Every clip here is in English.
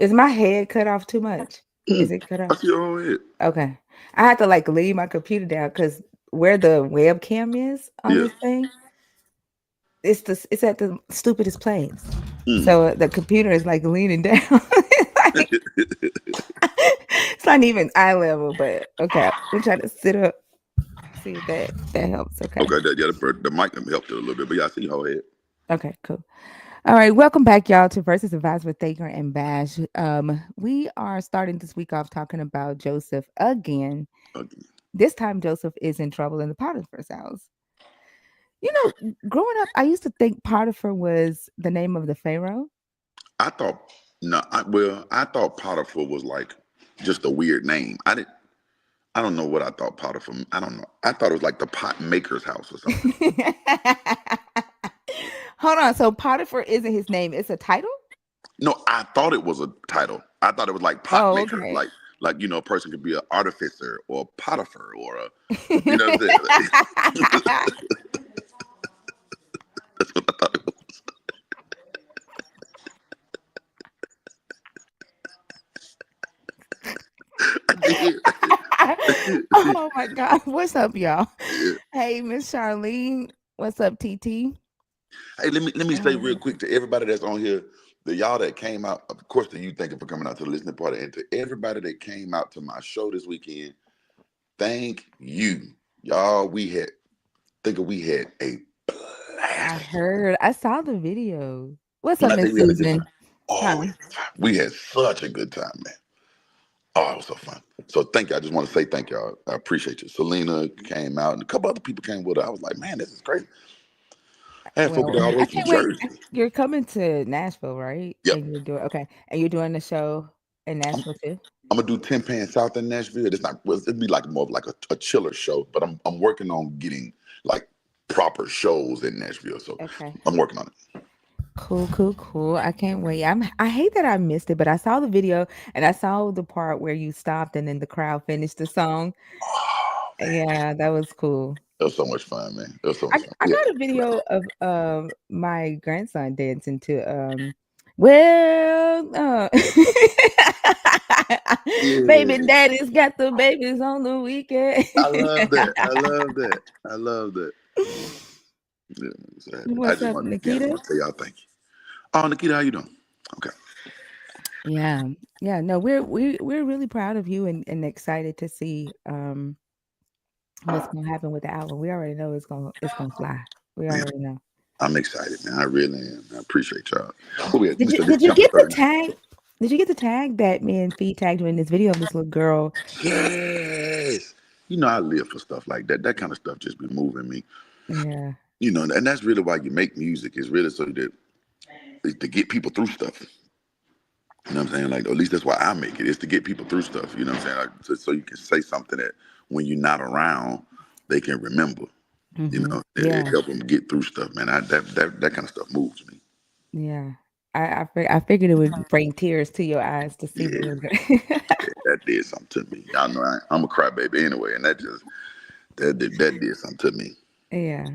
Is my head cut off too much? Is Mm, it cut I off? see your whole head. Okay. I have to like leave my computer down because where the webcam is on Yeah. this thing, it's at the stupidest place. Mm. So the computer is like leaning down. Like, it's not even eye level, but okay. I'm trying to sit up. See if that helps. Okay. Okay, yeah, the mic helped it a little bit, but yeah, I see your whole head. Okay, cool. All right, welcome back, y'all, to Versus Advice with Thaker and Bash. We are starting this week off talking about Joseph again. Okay. This time, Joseph is in trouble in the Potiphar's house. You know, growing up, I used to think Potiphar was the name of the Pharaoh. I thought no, I thought Potiphar was like just a weird name. I don't know what I thought Potiphar. I don't know. I thought it was like the pot maker's house or something. Hold on. So Potiphar isn't his name; it's a title. No, I thought it was a title. I thought it was like pot Oh, maker, okay. like a person could be an artificer or a Potiphar or a you know what I'm saying. That's what I thought it was. I did. Oh my God. What's up, y'all? Yeah. Hey, Miss Charlene. What's up, TT? Hey, let me say real Um, quick to everybody that's on here, the y'all that came out, of course, to you, thank you for coming out to the listening party, and to everybody that came out to my show this weekend, thank you, y'all. We had a I blast. heard. I saw the video. What's When up, I say Miss we had a good time, Susan? Huh? we had such a good time, man. Oh, it was so fun. So thank you. I just want to say thank y'all. I appreciate you. Selena came out, and a couple other people came with her. I was like, man, this is crazy. I had folk Well, there all the way I from can't wait. Jersey. You're coming to Nashville, right? Yep. And you're doing okay. And you're doing the show in I'm, Nashville too. I'm gonna do 10 Pan South in Nashville. It's not. Well, it'd be like more of like a chiller show, but I'm working on getting like proper shows in Nashville. So Okay. I'm working on it. Cool, cool, cool. I can't wait. I hate that I missed it, but I saw the video and I saw the part where you stopped and then the crowd finished the song. Oh man, Yeah, that was cool. it was so much fun, man. It was so I much fun. I Yeah. got a video of my grandson dancing to well baby Yeah. daddy's got the babies on the weekend. I love that. I love that. I love that. Yeah, so I What's just up, want again Nikita? want to tell y'all thank you. Oh, Nikita, how you doing? Okay. Yeah, yeah. No, we're really proud of you and excited to see what's gonna happen with the album. We already know it's gonna fly. We Man, already know. I'm excited, man. I really am. I appreciate y'all. What we at? Did We you said this did is you chapter get the 39. tag? Did you get the tag that me and Fee tagged you in this video of this little girl? Yes. You know, I live for stuff like that. That kind of stuff just be moving me. Yeah. You know, and that's really why you make music, is really so that to get people through stuff. You know what I'm saying? Like, at least that's why I make it, is to get people through stuff. You know what I'm saying? Like, so you can say something that when you're not around, they can remember. You know, it Yeah. help them get through stuff, man. That kind of stuff moves me. Yeah. I figured it would bring tears to your eyes to see the Yeah, little girl. that did something to me. Y'all know I'm a crybaby anyway, and that did something to me. Yeah.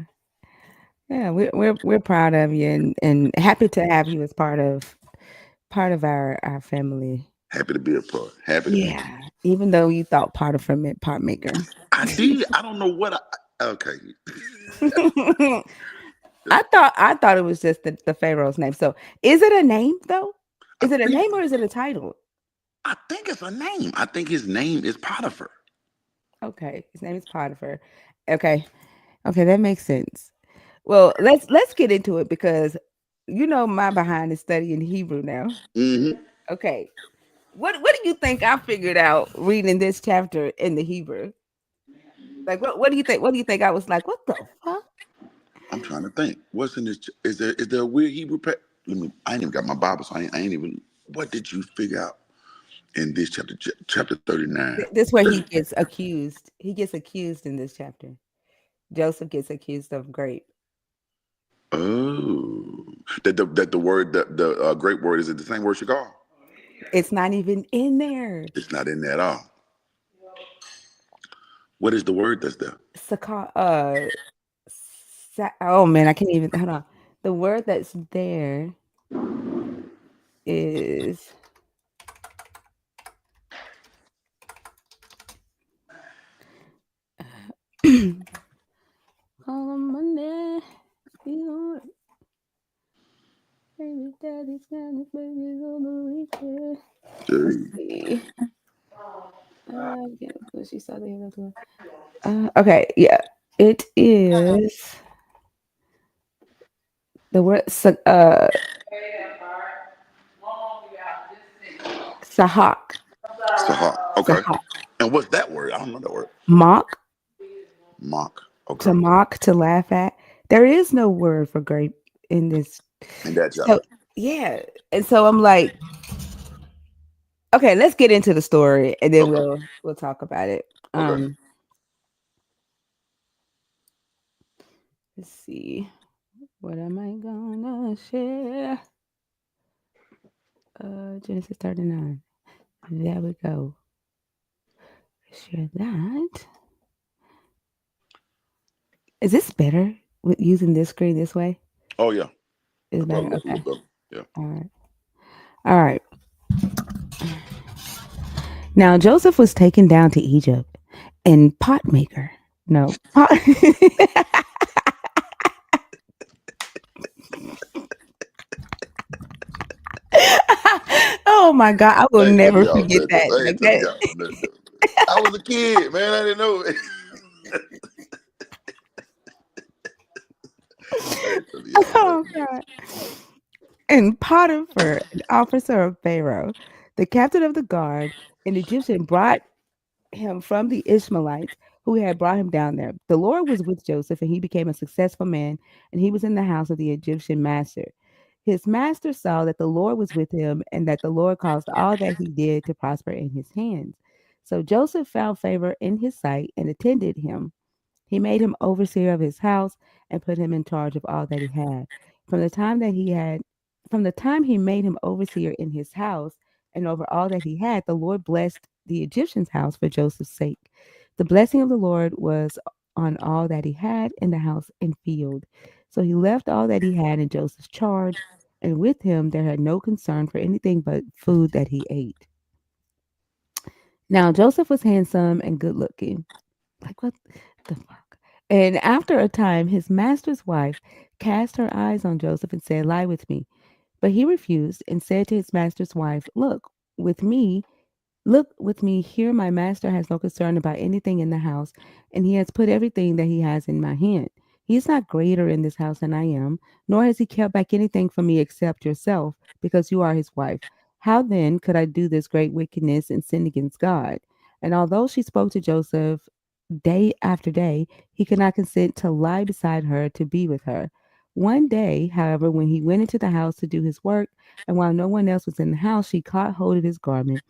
Yeah, we're proud of you and happy to have you as part of our family. Happy to be a part. Happy to be. Yeah. Even though you thought part of from it part maker. I did. I don't know what okay. I thought it was just the Pharaoh's name. So is it a name though? I Is it a think name or is it a title? I think it's a name. I think his name is Potiphar. Okay. His name is Potiphar. Okay. Okay, that makes sense. Well, let's get into it because you know my behind is studying Hebrew now. Mm-hmm. Okay. What do you think I figured out reading this chapter in the Hebrew? Like what do you think? What do you think I was like, what the fuck? I'm trying to think. What's in this? Is there a weird Hebrew? Let me. I ain't even got my Bible, so I ain't even. What did you figure out in this chapter 39? This where he gets accused. He gets accused in this chapter. Joseph gets accused of grape. Oh, that the word the great word, is it the same word shikar? It's not even in there. It's not in there at all. What is the word that's there? Saka, oh man, I can't even hold on. The word that's there is these kind of babies on the weekend. Let's Hey. see. Yeah, because she saw the end of the okay, yeah. It is the word sahak. Sahak. Okay. Sahak. And what's that word? I don't know that word. Mock, Mock. Okay. to mock, to laugh at. There is no word for grape in this. And that So chapter. yeah. And so I'm like, okay, let's get into the story and then Okay. we'll talk about it. Okay. Let's see. What am I gonna share? Genesis 39. There we go. Share that. Is this better with using this screen this way? Oh yeah. Is That better? probably look a Okay. little better. Yeah. All right. All right. Now Joseph was taken down to Egypt and pot maker. No. Pot. Oh my God. I will I ain't telling never y'all forget nothing. that. I ain't Like telling that. y'all nothing. I was a kid, man. I didn't know. I ain't telling y'all Oh nothing. God. And Potiphar, an officer of Pharaoh, the captain of the guard, an Egyptian, brought him from the Ishmaelites who had brought him down there. The Lord was with Joseph, and he became a successful man, and he was in the house of the Egyptian master. His master saw that the Lord was with him, and that the Lord caused all that he did to prosper in his hands. So Joseph found favor in his sight and attended him. He made him overseer of his house and put him in charge of all that he had. From the time that he had, from the time he made him overseer in his house and over all that he had, the Lord blessed the Egyptian's house for Joseph's sake. The blessing of the Lord was on all that he had in the house and field. So he left all that he had in Joseph's charge, and with him there had no concern for anything but food that he ate. Now Joseph was handsome and good looking. Like, what the fuck? And after a time, his master's wife cast her eyes on Joseph and said, "Lie with me." But he refused and said to his master's wife, with me Look with me here, my master has no concern about anything in the house, and he has put everything that he has in my hand. He is not greater in this house than I am, nor has he kept back anything from me except yourself, because you are his wife. How then could I do this great wickedness and sin against God? And although she spoke to Joseph day after day, he could not consent to lie beside her to be with her. One day, however, when he went into the house to do his work, and while no one else was in the house, she caught hold of his garment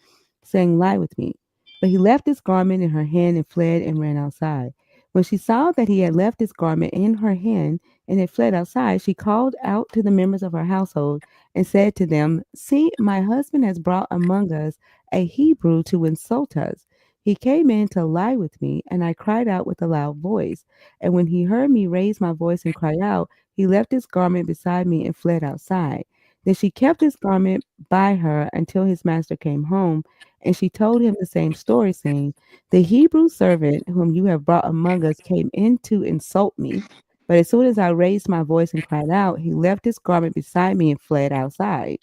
saying, "Lie with me." But he left his garment in her hand and fled and ran outside. When she saw that he had left his garment in her hand and had fled outside, she called out to the members of her household and said to them, "See, my husband has brought among us a Hebrew to insult us. He came in to lie with me, and I cried out with a loud voice. And when he heard me raise my voice and cry out, he left his garment beside me and fled outside." Then she kept his garment by her until his master came home, and she told him the same story, saying, "The Hebrew servant whom you have brought among us came in to insult me. But as soon as I raised my voice and cried out, he left his garment beside me and fled outside."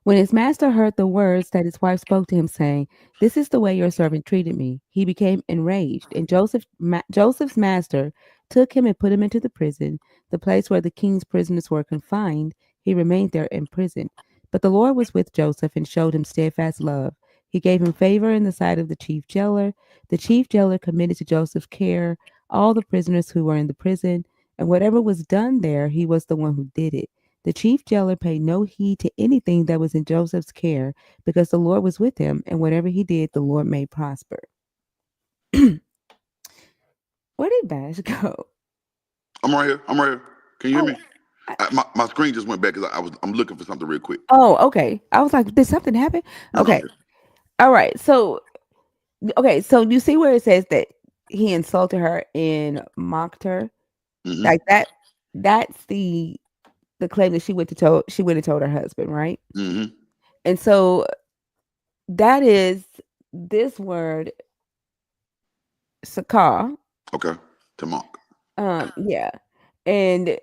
When his master heard the words that his wife spoke to him, saying, "This is the way your servant treated me," he became enraged. And Joseph's master took him and put him into the prison, the place where the king's prisoners were confined. He remained there in prison. But the Lord was with Joseph and showed him steadfast love. He gave him favor in the sight of the chief jailer. The chief jailer committed to Joseph's care all the prisoners who were in the prison, and whatever was done there, he was the one who did it. The chief jailer paid no heed to anything that was in Joseph's care because the Lord was with him, and whatever he did, the Lord made prosper. Where did Bash go? I'm right here. I'm right here. Can you hear Oh, me? I, My screen just went back because I'm looking for something real quick. oh, okay. I was like, did something happen? No, no, I'm Okay. here. All right. So you see where it says that he insulted her and mocked her? Mm-hmm. Like that, that's the claim that she went and told her husband, right? Mm-hmm. And so that is this word, sakar. Okay. To Monk. Yeah. And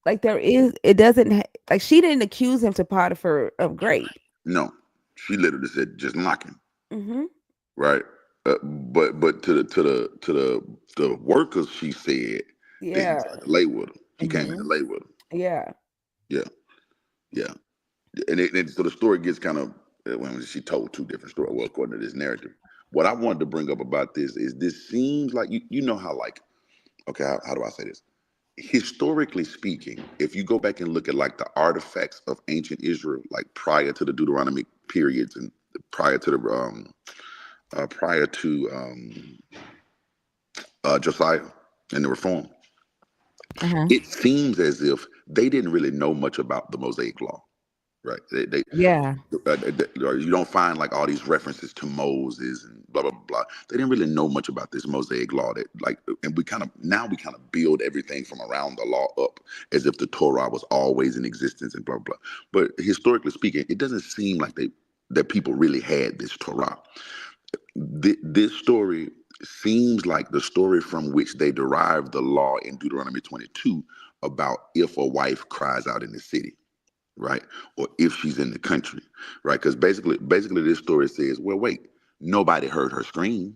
like there is, it doesn't like she didn't accuse him to Potiphar of grape. No, she literally said just knocking, Hmm. right? But to the workers, she said that he Yeah. tried to lay with her. He came in to Hmm. lay with her. Yeah. Yeah, yeah. And so the story gets kind of when she told two different stories. Well, according to this narrative, what I wanted to bring up about this is this seems like you know how like okay how do I say this? Historically speaking, if you go back and look at like the artifacts of ancient Israel, like prior to the Deuteronomic periods and prior to the prior to Josiah and the Reform, Uh-huh. it seems as if they didn't really know much about the Mosaic Law, right? Yeah. You don't find like all these references to Moses and blah blah blah. They didn't really know much about this Mosaic law. That like, and we kind of build everything from around the law up as if the Torah was always in existence and blah blah. But historically speaking, it doesn't seem like that people really had this Torah. This story seems like the story from which they derived the law in Deuteronomy 22 about if a wife cries out in the city, right? Or if she's in the country, right? Because basically, this story says, well, wait, nobody heard her scream,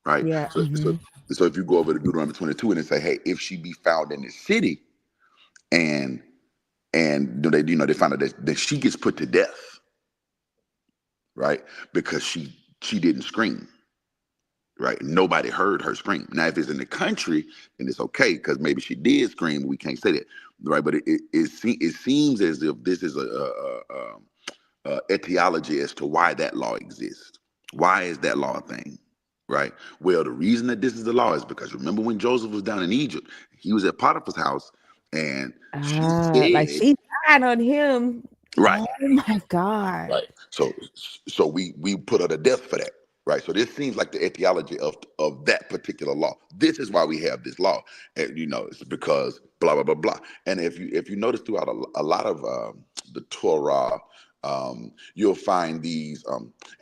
right? Yeah. So, Hmm. so if you go over to Deuteronomy 22 and say, hey, if she be found in the city, and they find out that she gets put to death, right? Because she didn't scream, right? Nobody heard her scream. Now, if it's in the country, then it's okay because maybe she did scream. We can't say that, right? But it seems as if this is etiology as to why that law exists. Why is that law a thing? Right. Well, the reason that this is the law is because remember when Joseph was down in Egypt, he was at Potiphar's house, and she Like said, she died on him. right, Oh my God. right. So we put her to death for that. Right. So this seems like the etiology of that particular law. This is why we have this law. And it's because blah blah blah blah. And if you notice throughout a lot of the Torah, you'll find these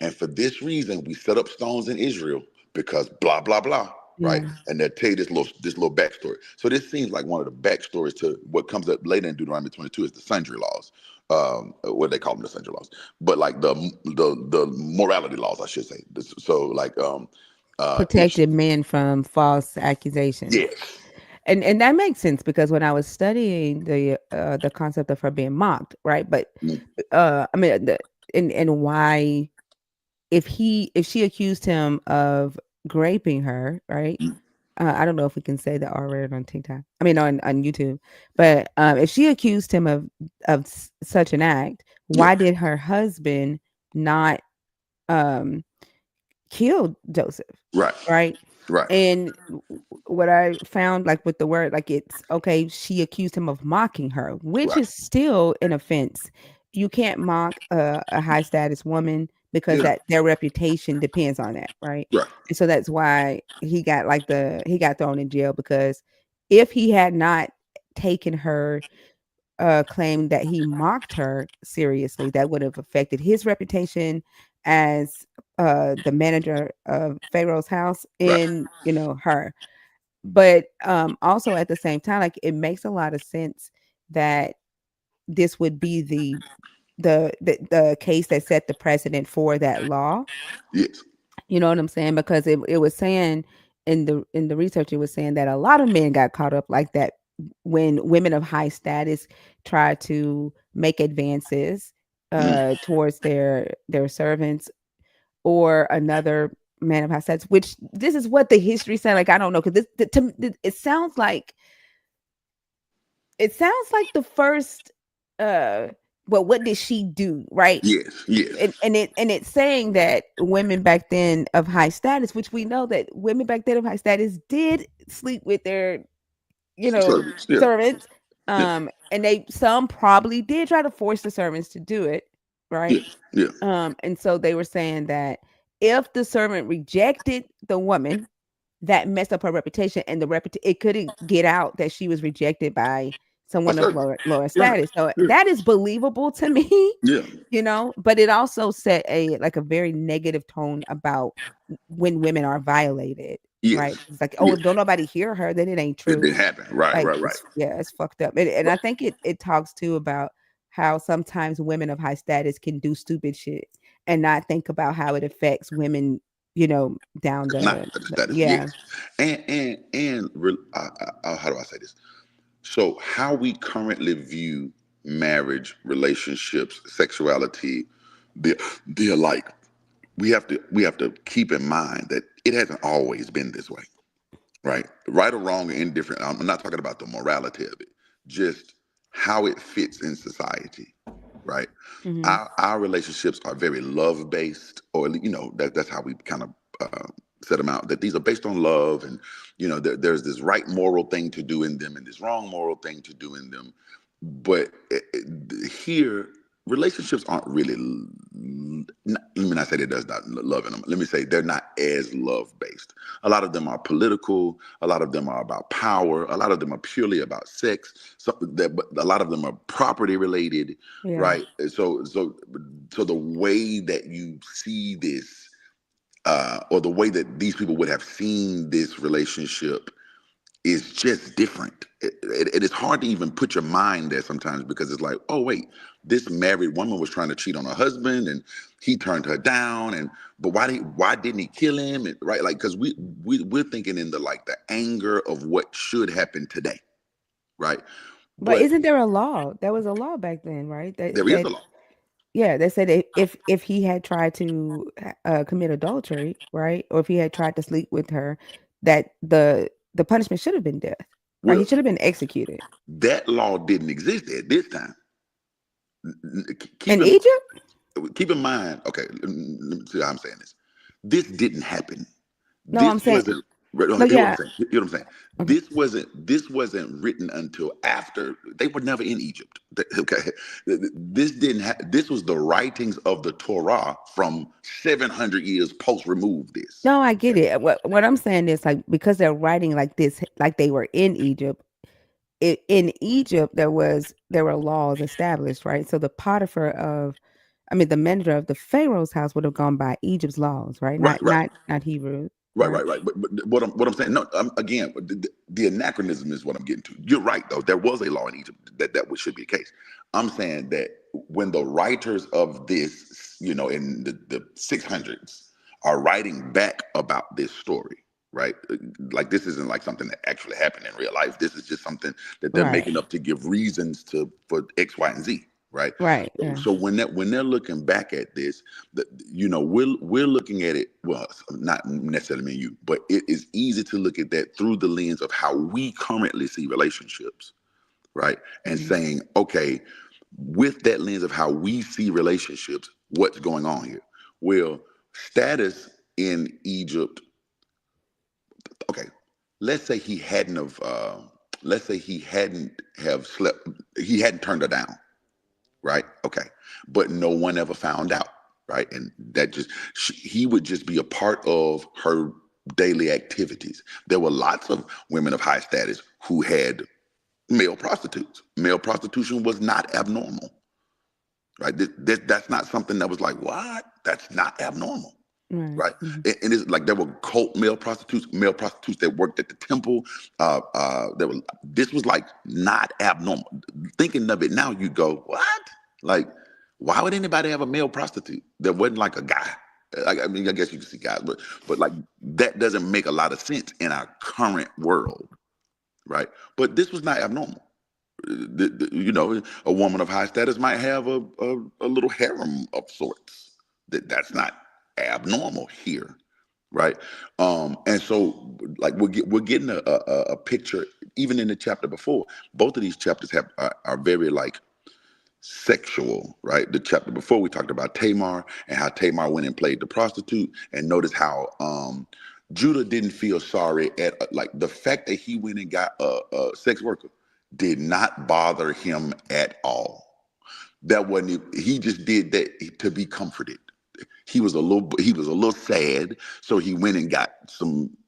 and for this reason we set up stones in Israel because blah blah blah. Right. Yeah. And they'll tell you this little backstory. So this seems like one of the backstories to what comes up later in Deuteronomy 22 is the sundry laws. What they call them, the sundry laws, but like the morality laws, I should say. So like if Protected men from false accusations. yes, And that makes sense because when I was studying the concept of her being mocked, right? But mm, I mean and why if she accused him of graping her, right? mm, I don't know if we can say the R word on TikTok. I mean on YouTube. But if she accused him of such an act, yeah, why did her husband not um kill Joseph? right, Right? right, And what I found, like with the word, like it's okay, she accused him of mocking her, which right, is still an offense. You can't mock a high status woman because yeah, that their reputation depends on that, right? right, And so that's why he got thrown in jail because if he had not taken her claim that he mocked her seriously, that would have affected his reputation as the manager of Pharaoh's house right, and her. But also at the same time, like it makes a lot of sense that this would be the case that set the precedent for that law. yes, You know what I'm saying? Because it was saying in the research, it was saying that a lot of men got caught up like that when women of high status try to make advances mm, towards their servants or another man of high status, which this is what the history said. Like I don't know, because it sounds like the first uh well, what did she do, right? yes, yes. And it's saying that women back then of high status, which we know that women back then of high status did sleep with their, Yeah, servants. yeah, And some probably did try to force the servants to do it, yeah, right? yeah. And so they were saying that if the servant rejected the woman, that messed up her reputation, and it couldn't get out that she was rejected by someone That's of certain. lower Right. status. So Yeah, that is believable to me, yeah, but it also set a very negative tone about when women are violated. right? Yes. It's like, oh, Yes. if don't nobody hear her, then it ain't It true. didn't happen. Right, Like right, right. it's yeah, it's fucked up. And I think it talks too about how sometimes women of high status can do stupid shit and not think about how it affects women, down It's not the status. yeah. Yes. How do I say this? So, how we currently view marriage, relationships, sexuality, they're alike. We have to keep in mind that it hasn't always been this way, right or wrong or indifferent. I'm not talking about the morality of it, just how it fits in society, right? Mhm. Our relationships are very love based, or that's how we kind of set them out. That these are based on love, and there's this right moral thing to do in them, and this wrong moral thing to do in them. But here, relationships aren't really. Let me not say that there's not love in them. Let me say they're not as love based. A lot of them are political. A lot of them are about power. A lot of them are purely about sex. But a lot of them are property related, Yeah. right? So the way that you see this, or the way that these people would have seen this relationship, is just different. It is hard to even put your mind there sometimes, because it's like, oh wait, this married woman was trying to cheat on her husband and he turned her down, and but why didn't he kill him? And, right, like, because we're thinking in the anger of what should happen today, right? But But isn't there a law? There was a law back then, right? That there is said, a law. yeah, that said that if he had tried to commit adultery, right, or if he had tried to sleep with her, that the punishment should have been death, right? He Well, should have been executed. that law didn't exist at this time. Keep In in Egypt? keep in mind. Okay, let me see how I'm saying this. This didn't happen. No, This I'm saying wasn't. no. Hear what I'm Yeah. saying. Hear what I'm saying. Okay. This wasn't written until after they were never in Egypt. Okay, this didn't. This was the writings of the Torah from 700 years post. Remove this. No, I get it. What I'm saying is like because they're writing like this, like they were in Egypt. In Egypt, there were laws established, right? So the Potiphar the manager of the Pharaoh's house would have gone by Egypt's laws, right? Right, right. Not Hebrew, Right, right? right, right. But what I'm saying, no, again, the anachronism is what I'm getting to. You're right, though. There was a law in Egypt that should be the case. I'm saying that when the writers of this, in the 600s, are writing back about this story, right? Like, this isn't like something that actually happened in real life. This is just something that they're Right. making up to give reasons for X, Y, and Z, right? Right. Yeah. So when they're looking back at this, we're looking at it, well, not necessarily me and you, but it is easy to look at that through the lens of how we currently see relationships, right? And Mhm. saying, okay, with that lens of how we see relationships, what's going on here? Well, status in Egypt, okay, let's say he hadn't have let's say he hadn't have slept, he hadn't turned her down, right? Okay, but no one ever found out, right? And that just he would just be a part of her daily activities. There were lots of women of high status who had male prostitutes. Male prostitution was not abnormal, right? That's not something that was like, what? That's not abnormal, Right. right? Mhm. And it's like there were cult male prostitutes that worked at the temple. This was like not abnormal. Thinking of it now, you go, what? Like, why would anybody have a male prostitute that wasn't like a guy? Like, I mean, I guess you can see guys, but like that doesn't make a lot of sense in our current world, right? But this was not abnormal. A woman of high status might have a little harem of sorts. That's not abnormal here, right? And so, like, we're getting a picture even in the chapter before. Both of these chapters are very like sexual, right? The chapter before, we talked about Tamar and how Tamar went and played the prostitute, and notice how Judah didn't feel sorry at like the fact that he went and got a sex worker did not bother him at all. That wasn't he just did that to be comforted. He was a little sad, so he went and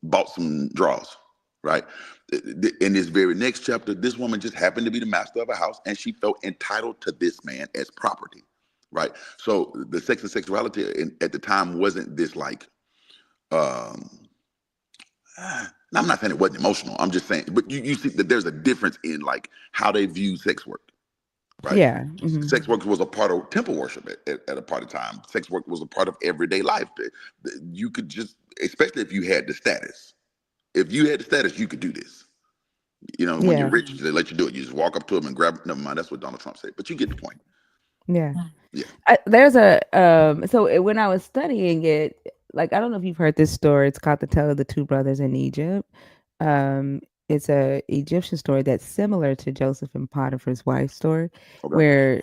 bought some drawers, right? In this very next chapter, this woman just happened to be the master of a house, and she felt entitled to this man as property, right? So the sex and sexuality at the time wasn't this like, um, Now, I'm not saying it wasn't emotional. I'm just saying, but you see that there's a difference in like how they view sex work, right? Yeah. Hmm. Sex work was a part of temple worship at a part of time. Sex work was a part of everyday life. You could just, especially if you had the status. If you had the status, you could do this. You know, when you're Yeah. rich, they let you do it. You just walk up to them and grab. Never mind, that's what Donald Trump said. But you get the point. Yeah. Yeah. There's a when I was studying it, like I don't know if you've heard this story. It's called the Tale of the Two Brothers in Egypt. Um, it's a Egyptian story that's similar to Joseph and Potiphar's wife story, Okay. where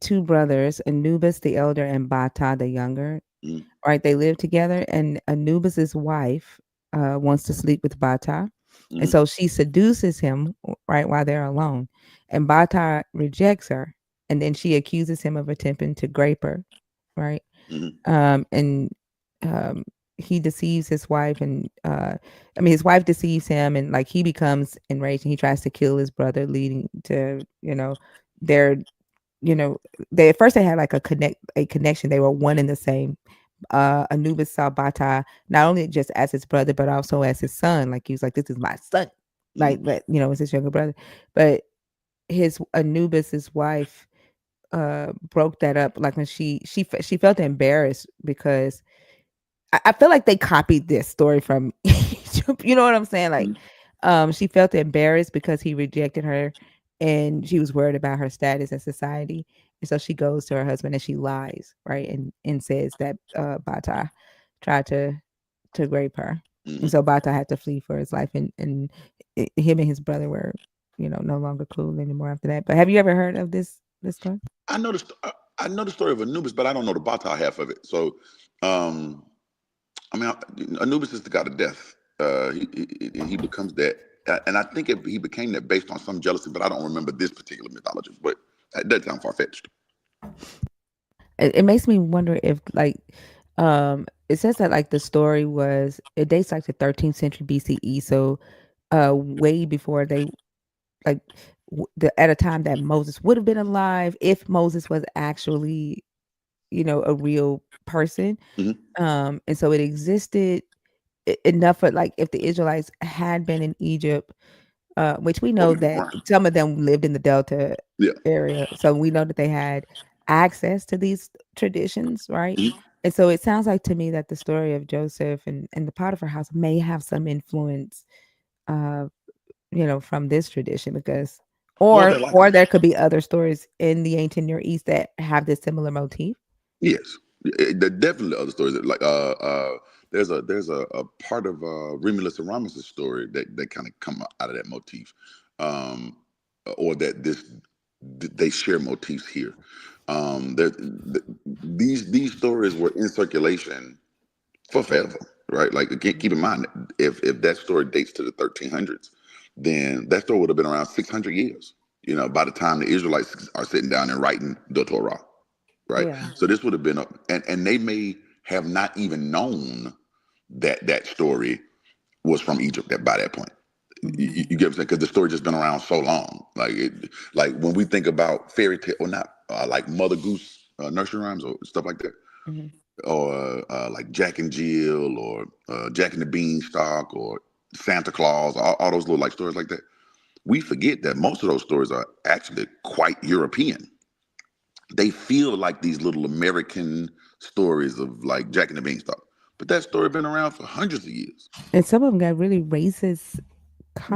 two brothers, Anubis the elder and Bata the younger, Mm, right? They live together, and Anubis's wife wants to sleep with Bata, and mm, so she seduces him right while they're alone, and Bata rejects her, and then she accuses him of attempting to grape her, right? mm, And um, he deceives his wife, and I mean his wife deceives him, and like he becomes enraged, and he tries to kill his brother, leading to their you know they at first they had like a connection. They were one and the same. Anubis saw Bata not only just as his brother, but also as his son. Like he was like, "This is my son," mm, like, but it's his younger brother. But his Anubis's wife broke that up. Like when she felt embarrassed because I feel like they copied this story from Egypt. You know what I'm saying? Like, mm, she felt embarrassed because he rejected her, and she was worried about her status in society. And so she goes to her husband and she lies, right, and says that Bata tried to rape her, and mm. so Bata had to flee for his life, and him and his brother were, no longer cool anymore after that. But have you ever heard of this story? I know the I know the story of Anubis, but I don't know the Bata half of it. So, um, I mean, Anubis is the god of death. He becomes that, and I think he became that based on some jealousy, but I don't remember this particular mythology. But that does sound far fetched. It makes me wonder if like it says that like the story was it dates like the 13th century BCE, so way before they like at a time that Moses would have been alive if Moses was actually a real person. Hmm. And so it existed enough for like if the Israelites had been in Egypt, which we Or know even that around. some of them lived in the Delta Yeah. area. So we know that they had access to these traditions, right? Mhm. And so it sounds like to me that the story of Joseph and the Potiphar house may have some influence, uh, from this tradition because, More or than likely. there could be other stories in the ancient Near East that have this similar motif. Yes, there definitely other stories that, like there's a part of Remulus and Ramesses story that kind of come out of that motif, um, or that they share motifs here. These stories were in circulation for forever, right? Like again, keep in mind if that story dates to the 1300s, then that story would have been around 600 years. By the time the Israelites are sitting down and writing the Torah, right? Yeah. So this would have been and they may have not even known that story was from Egypt by that point. Mhm. You get what I'm saying? Because the story just been around so long. Like when we think about fairy tale or not, like Mother Goose nursery rhymes or stuff like that, Mhm. or like Jack and Jill, or Jack and the Beanstalk, or Santa Claus, all those little like stories like that. We forget that most of those stories are actually quite European. They feel like these little American stories of like Jack and the Beanstalk, but that story been around for hundreds of years. And some of them got really racist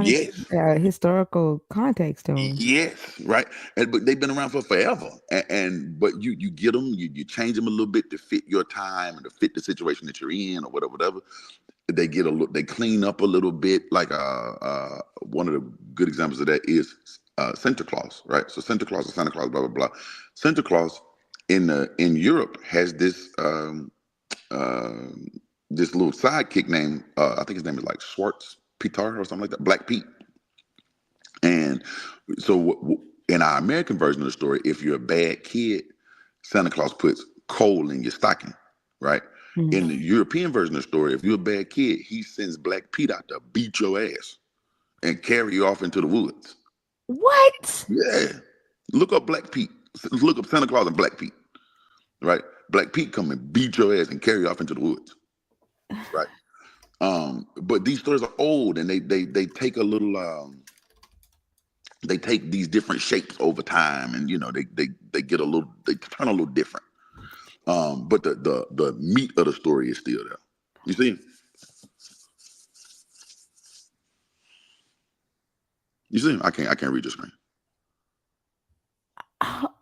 Yes, historical context to them. yes, right. But they've been around for forever, but you get them, you change them a little bit to fit your time and to fit the situation that you're in or whatever. They get a look, they clean up a little bit. Like one of the good examples of that is Santa Claus, right? So Santa Claus or Santa Claus, blah blah blah. Santa Claus in Europe has uh, this little sidekick named I think his name is like Schwartz Petar or something like that, Black Pete. And so in our American version of the story, if you're a bad kid, Santa Claus puts coal in your stocking, right? Mhm. In the European version of the story, if you're a bad kid, he sends Black Pete out to beat your ass and carry you off into the woods. What? Yeah. Look up Black Pete. Look up Santa Claus and Black Pete, right? Black Pete come and beat your ass and carry you off into the woods, right? But these stories are old, and they take a little. They take these different shapes over time, and they get a little. They turn a little different. But the meat of the story is still there. You see? You see? I can't read your screen.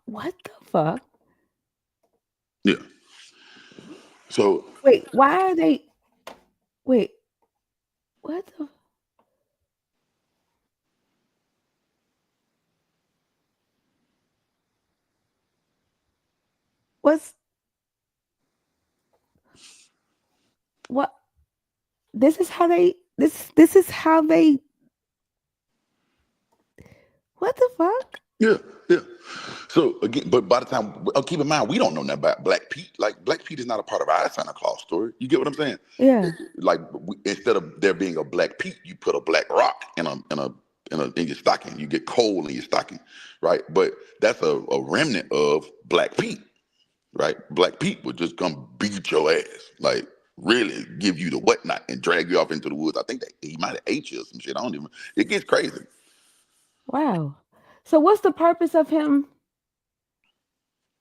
What the fuck? Yeah. So Wait, why are they? Wait, what the? What's what? This is how they. This is how they. What the fuck? yeah, yeah. So again, but by the time, keep in mind, we don't know nothing about Black Pete. Like Black Pete is not a part of our Santa Claus story. You get what I'm saying? Yeah. Like instead of there being a Black Pete, you put a black rock in your stocking. You get coal in your stocking, right? But that's a remnant of Black Pete, right? Black Pete would just come beat your ass, like really give you the whatnot and drag you off into the woods. I think that he might have ate you or some shit. I don't even. It gets crazy. Wow. So what's the purpose of him?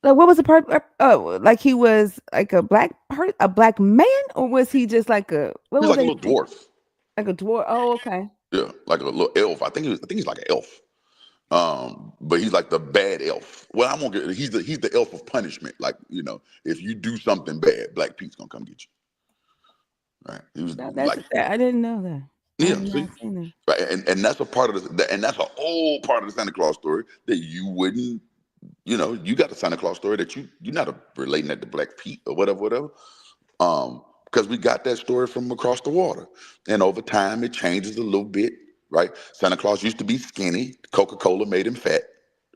Like, what was the purpose? Oh, like he was like a black man, or was he just like a what He's was like a they little say? dwarf. Like a dwarf? Oh, okay. Yeah, like a little elf. I think he's like an elf. But he's like the bad elf. Well, I won't get. He's the elf of punishment. Like if you do something bad, Black Pete's gonna come get you. Right? He was like, I didn't know that. I yeah. have See, not seen that. right, and that's a part of the, and that's an old part of the Santa Claus story that you wouldn't. You got the Santa Claus story that you're not relating that to Black Pete or whatever. Because we got that story from across the water, and over time it changes a little bit, right? Santa Claus used to be skinny. Coca-Cola made him fat,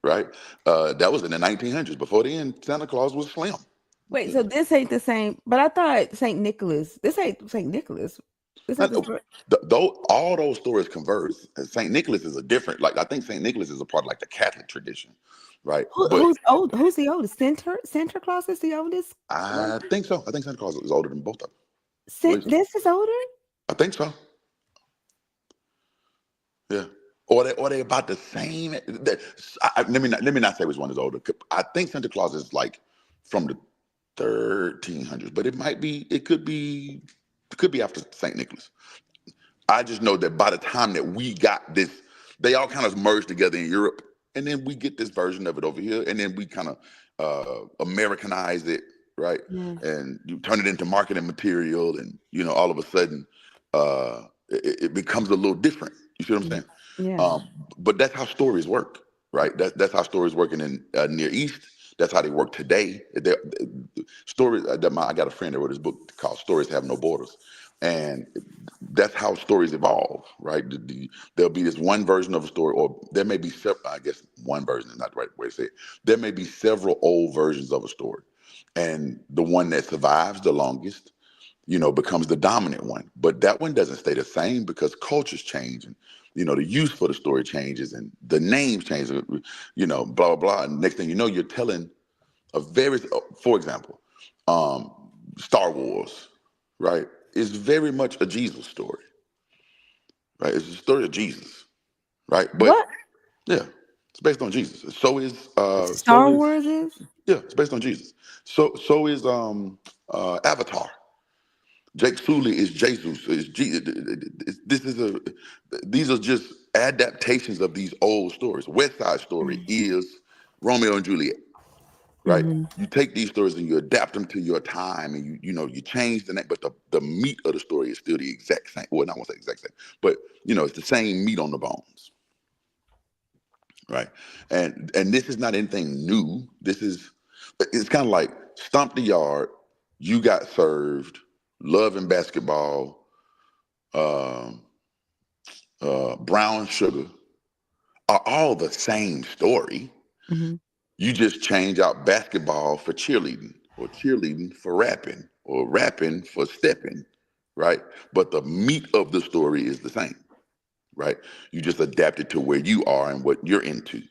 right? That was in the 1900s. Before then, Santa Claus was slim. Wait, so this ain't the same, but I thought Saint Nicholas. This ain't Saint Nicholas. This Now, ain't the story. though all those stories converge. Saint Nicholas is a different. Like I think Saint Nicholas is a part of like the Catholic tradition, right? But Who's old? Who's the oldest? Santa Claus is the oldest one. I think so. I think Santa Claus is older than both of them. I believe so. This is older. I think so. Yeah. Or they about the same. Let me not say which one is older. I think Santa Claus is like from the 1300s, but it could be after Saint Nicholas. I just know that by the time that we got this, they all kind of merged together in Europe, and then we get this version of it over here, and then we kind of Americanize it, right? Yeah. And you turn it into marketing material, and all of a sudden, it becomes a little different. You see what I'm Yeah. saying? Yeah. Um, but that's how stories work, right? That's how stories working in Near East. That's how they work today. Stories. I got a friend that wrote this book called "Stories Have No Borders," and that's how stories evolve, right? There'll be this one version of a story, or there may be several. I guess one version is not the right way to say it. There may be several old versions of a story, and the one that survives the longest, becomes the dominant one. But that one doesn't stay the same because cultures change, and the use for the story changes, and the names change. Blah blah blah. And next thing you know, you're telling for example, Star Wars, right, is very much a Jesus story, right? It's the story of Jesus, right? But What yeah, it's based on Jesus. So Star is Wars is? yeah, it's based on Jesus. So is Avatar. Jake Sully is Jesus. These are just adaptations of these old stories. West Side Story is Romeo and Juliet, right? Mm-hmm. You take these stories and you adapt them to your time, and you change the name, but the meat of the story is still the exact same. Well, not want to say exact same, but it's the same meat on the bones, right? And this is not anything new. It's kind of like Stomp the Yard. You Got Served, Love and Basketball, um, Brown Sugar are all the same story. Mm-hmm. You just change out basketball for cheerleading, or cheerleading for rapping, or rapping for stepping, right? But the meat of the story is the same, right? You just adapt it to where you are and what you're into.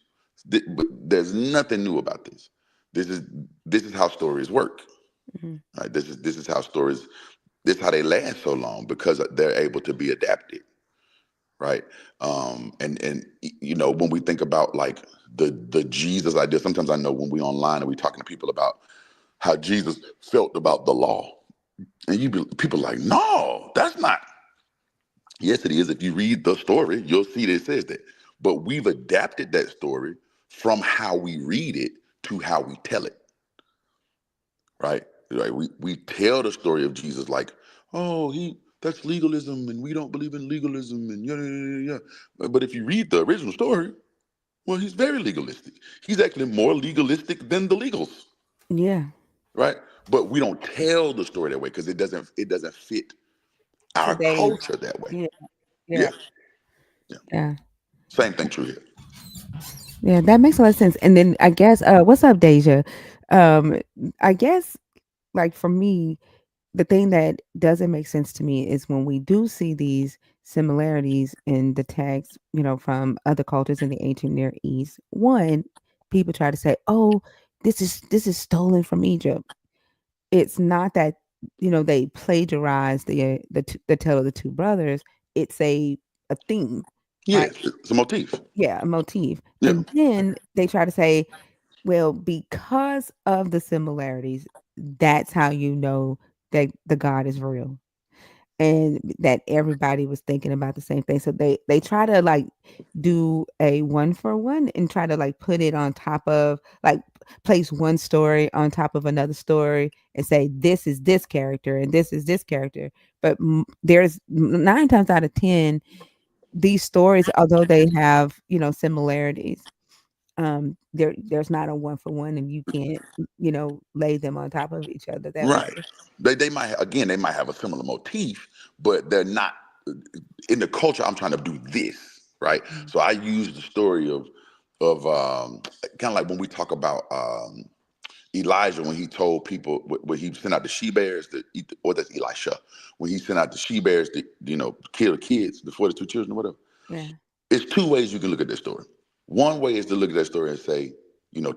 But there's nothing new about this. This is this is how stories work, Mm-hmm. right? This is how stories. This is how they last so long, because they're able to be adapted, right? And you know, when we think about like the Jesus idea, sometimes I know when we online and we talking to people about how Jesus felt about the law, and people like, no, that's not. Yes, it is. If you read the story, you'll see that it says that. But we've adapted that story from how we read it to how we tell it, right? Right. We tell the story of Jesus like, oh, that's legalism, and we don't believe in legalism, and yeah, yeah, yeah, yeah. But if you read the original story, well, he's very legalistic. He's actually more legalistic than the legals, Yeah. right? But we don't tell the story that way because it doesn't fit our Today. culture that way. Yeah. Yeah. Yeah, yeah. Yeah. Same thing true here. Yeah. That makes a lot of sense. And then I guess, what's up, Deja? Um, I guess, like for me, the thing that doesn't make sense to me is when we do see these similarities in the text, from other cultures in the ancient Near East. One, people try to say, "Oh, this is stolen from Egypt." It's not that they plagiarized the tale of the two brothers. It's a theme, right? Yes, it's a motif. Yeah, a motif, Yeah, and then they try to say, well, because of the similarities, that's how you know that the God is real and that everybody was thinking about the same thing. So they try to like do a one for one and try to like put it on top of like place one story on top of another story and say this is this character and this is this character. But there's 9 times out of 10 these stories, although they have similarities, there's not a one for one, and you can't lay them on top of each other that right. way. They might again they might have a similar motif, but they're not in the culture. I'm trying to do this right. Mm. So I use the story of kind of like when we talk about Elijah when he told people when he sent out the she bears to eat, or that's Elisha when he sent out the she bears to kill the kids before the two children or whatever. Yeah. It's two ways you can look at that story. One way is to look at that story and say,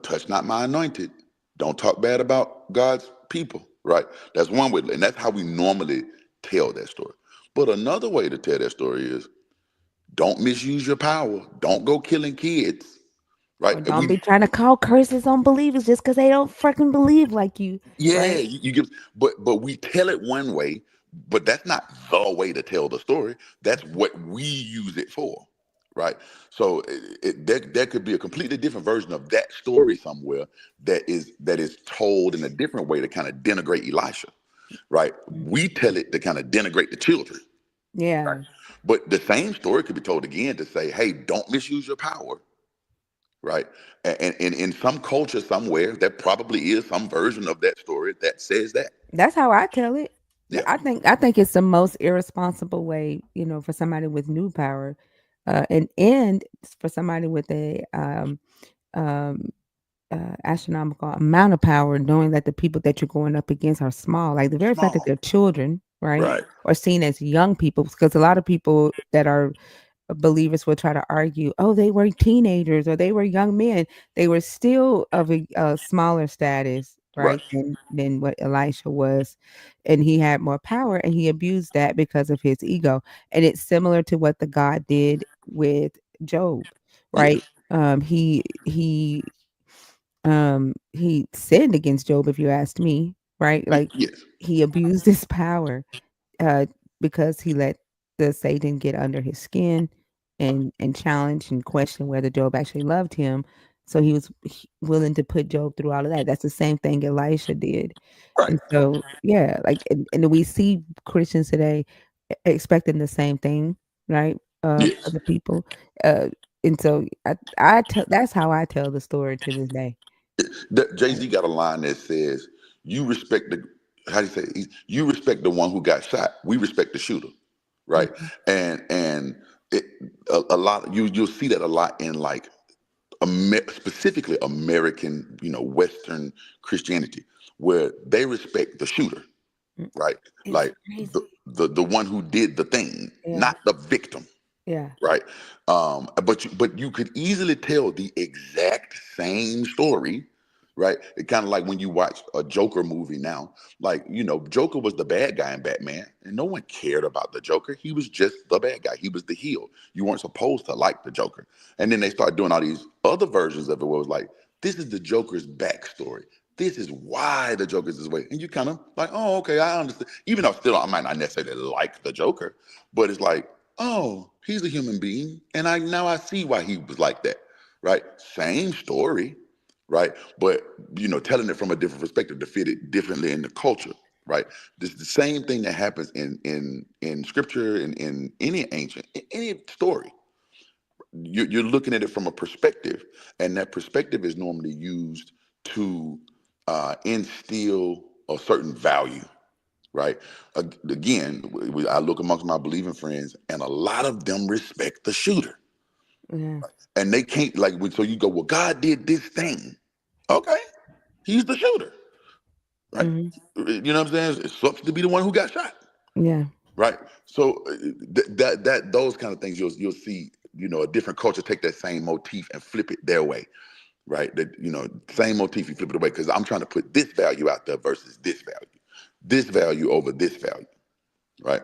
touch not my anointed. Don't talk bad about God's people, right? That's one way, and that's how we normally tell that story. But another way to tell that story is don't misuse your power. Don't go killing kids, right? Or And don't we be trying to call curses on believers just because they don't freaking believe like you, Yeah, right? you give, but we tell it one way, but that's not the way to tell the story. That's what we use it for, right? So there could be a completely different version of that story somewhere that is told in a different way to kind of denigrate Elisha, right? We tell it to kind of denigrate the children, right? Yeah. But the same story could be told again to say, hey, don't misuse your power, right? And in some culture somewhere, there probably is some version of that story that says that. That's how I tell it. Yeah. I think it's the most irresponsible way, for somebody with new power, and for somebody with a um astronomical amount of power, knowing that the people that you're going up against are small. Like the very fact that Small. they're children, right, Right. or seen as young people, because a lot of people that are believers will try to argue, oh, they were teenagers or they were young men. They were still of a smaller status, Right. right, than what Elisha was. And he had more power and he abused that because of his ego. And it's similar to what the God did with Job, Yes. right? He sinned against Job, if you asked me, right? Like Yes. he abused his power uh, because he let the Satan get under his skin and challenge and question whether Job actually loved him. So he was willing to put Job through all of that. That's the same thing Elisha did. Right. And so, yeah, like, and we see Christians today expecting the same thing, right? Of Yes. other people. Uh, and so that's how I tell the story to this day. Jay Z got a line that says, "You respect the how do you say it? You respect the one who got shot. We respect the shooter." Right. Mhm. And it, a lot you'll see that a lot in like specifically American Western Christianity where they respect the shooter, Mm. right? It's Like crazy. the one who did the thing, Yeah. not the victim. Yeah. Right? But you could easily tell the exact same story right? It kind of like when you watch a Joker movie now, like, Joker was the bad guy in Batman, and no one cared about the Joker. He was just the bad guy. He was the heel. You weren't supposed to like the Joker. And then they start doing all these other versions of it where it was like, this is the Joker's backstory. This is why the Joker's this way. And you kind of like, oh, okay, I understand. Even though still I might not necessarily like the Joker, but it's like, oh, he's a human being. And I see why he was like that. Right? Same story, right? But telling it from a different perspective to fit it differently in the culture, right? This is the same thing that happens in scripture and in any ancient any story. You're looking at it from a perspective, and that perspective is normally used to instill a certain value, right? Again, I look amongst my believing friends, and a lot of them respect the shooter, Yeah. and they can't so you go, well, God did this thing, okay? He's the shooter, right? Hmm. You know what I'm saying? It sucks to be the one who got shot, Yeah. right? So that those kind of things you'll see, a different culture take that same motif and flip it their way, right? That same motif, you flip it away because I'm trying to put this value out there versus this value over this value, right?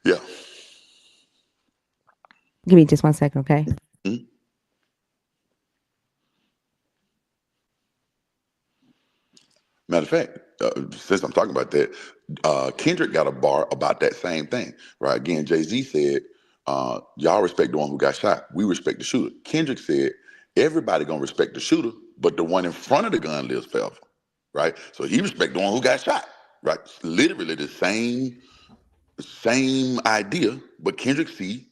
Yeah. Give me just 1 second, okay? Mhm. Matter of fact, since I'm talking about that, Kendrick got a bar about that same thing, right? Again, Jay Z said, "Y'all respect the one who got shot. We respect the shooter." Kendrick said, "Everybody gonna respect the shooter, but the one in front of the gun lives forever." Right? So he respect the one who got shot. Right? Literally the same idea, but Kendrick see,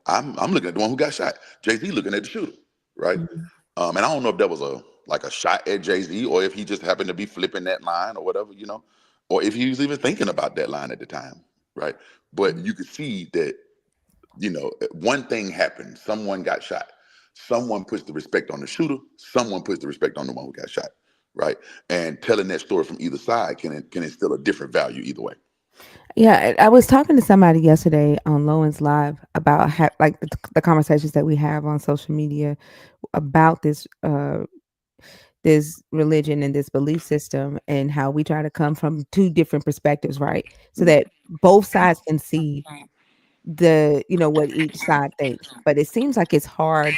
I'm looking at the one who got shot. Jay Z looking at the shooter. Right? Mhm. And I don't know if that was a shot at Jay Z or if he just happened to be flipping that line or whatever, or if he was even thinking about that line at the time, right? But you could see that, one thing happened. Someone got shot. Someone puts the respect on the shooter. Someone puts the respect on the one who got shot, right? And telling that story from either side can instill a different value either way. Yeah, I was talking to somebody yesterday on Lowen's Live about like the conversations that we have on social media about this religion and this belief system and how we try to come from two different perspectives, right? So Mm. that both sides can see what each side thinks. But it seems like it's hard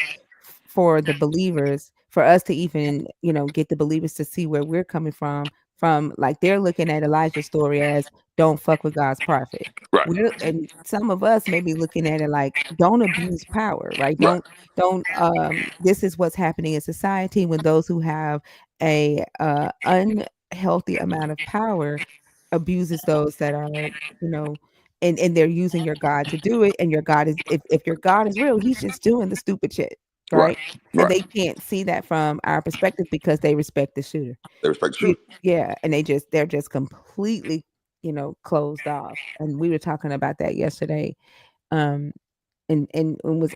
for the believers, for us to even get the believers to see where we're coming from like they're looking at Elijah's story as don't fuck with God's prophet. Right, And some of us may be looking at it like don't abuse power, right? right, Don't This is what's happening in society when those who have a unhealthy amount of power abuses those that are, you know, and they're using your God to do it. And your God is, if your God is real, he's just doing the stupid shit, right, right? And right. they can't see that from our perspective because they respect the shooter. They respect the You, shooter. yeah, and they're just completely, closed off. And we were talking about that yesterday. Um, and was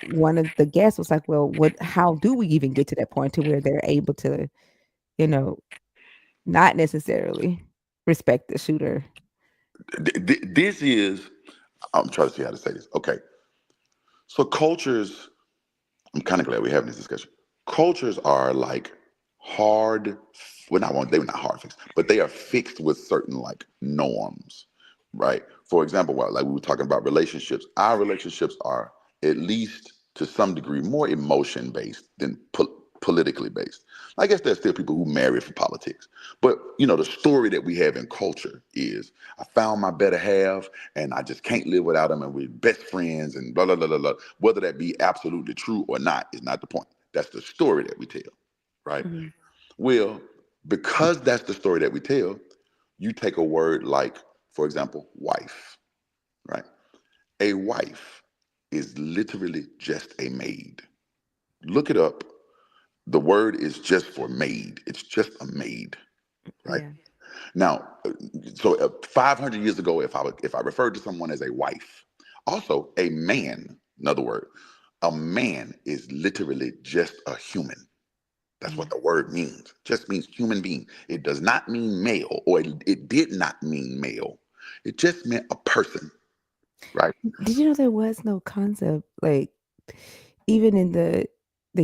one of the guests was like, well, what? How do we even get to that point to where they're able to, you know, not necessarily respect the shooter? This is, I'm trying to see how to say this. Okay. So cultures, I'm kind of glad we're having this discussion. Cultures are like hard, well, they were not hard fixed, but they are fixed with certain like norms, right? For example, like we were talking about relationships, our relationships are at least to some degree more emotion based than politically based. I guess there's still people who marry for politics, but the story that we have in culture is I found my better half and I just can't live without him and we're best friends and blah blah blah blah blah. Whether that be absolutely true or not is not the point. That's the story that we tell, right? Mhm. Well, because that's the story that we tell, you take a word like, for example, wife, right? A wife is literally just a maid. Look it up. The word is just for maid. It's just a maid, right? Yeah. Now, so 500 years ago, if I referred to someone as a wife, also a man, another word, a man is literally just a human. That's Yeah. what the word means. Just means human being. It does not mean male, or it did not mean male. It just meant a person, right? Did you know there was no concept like even in the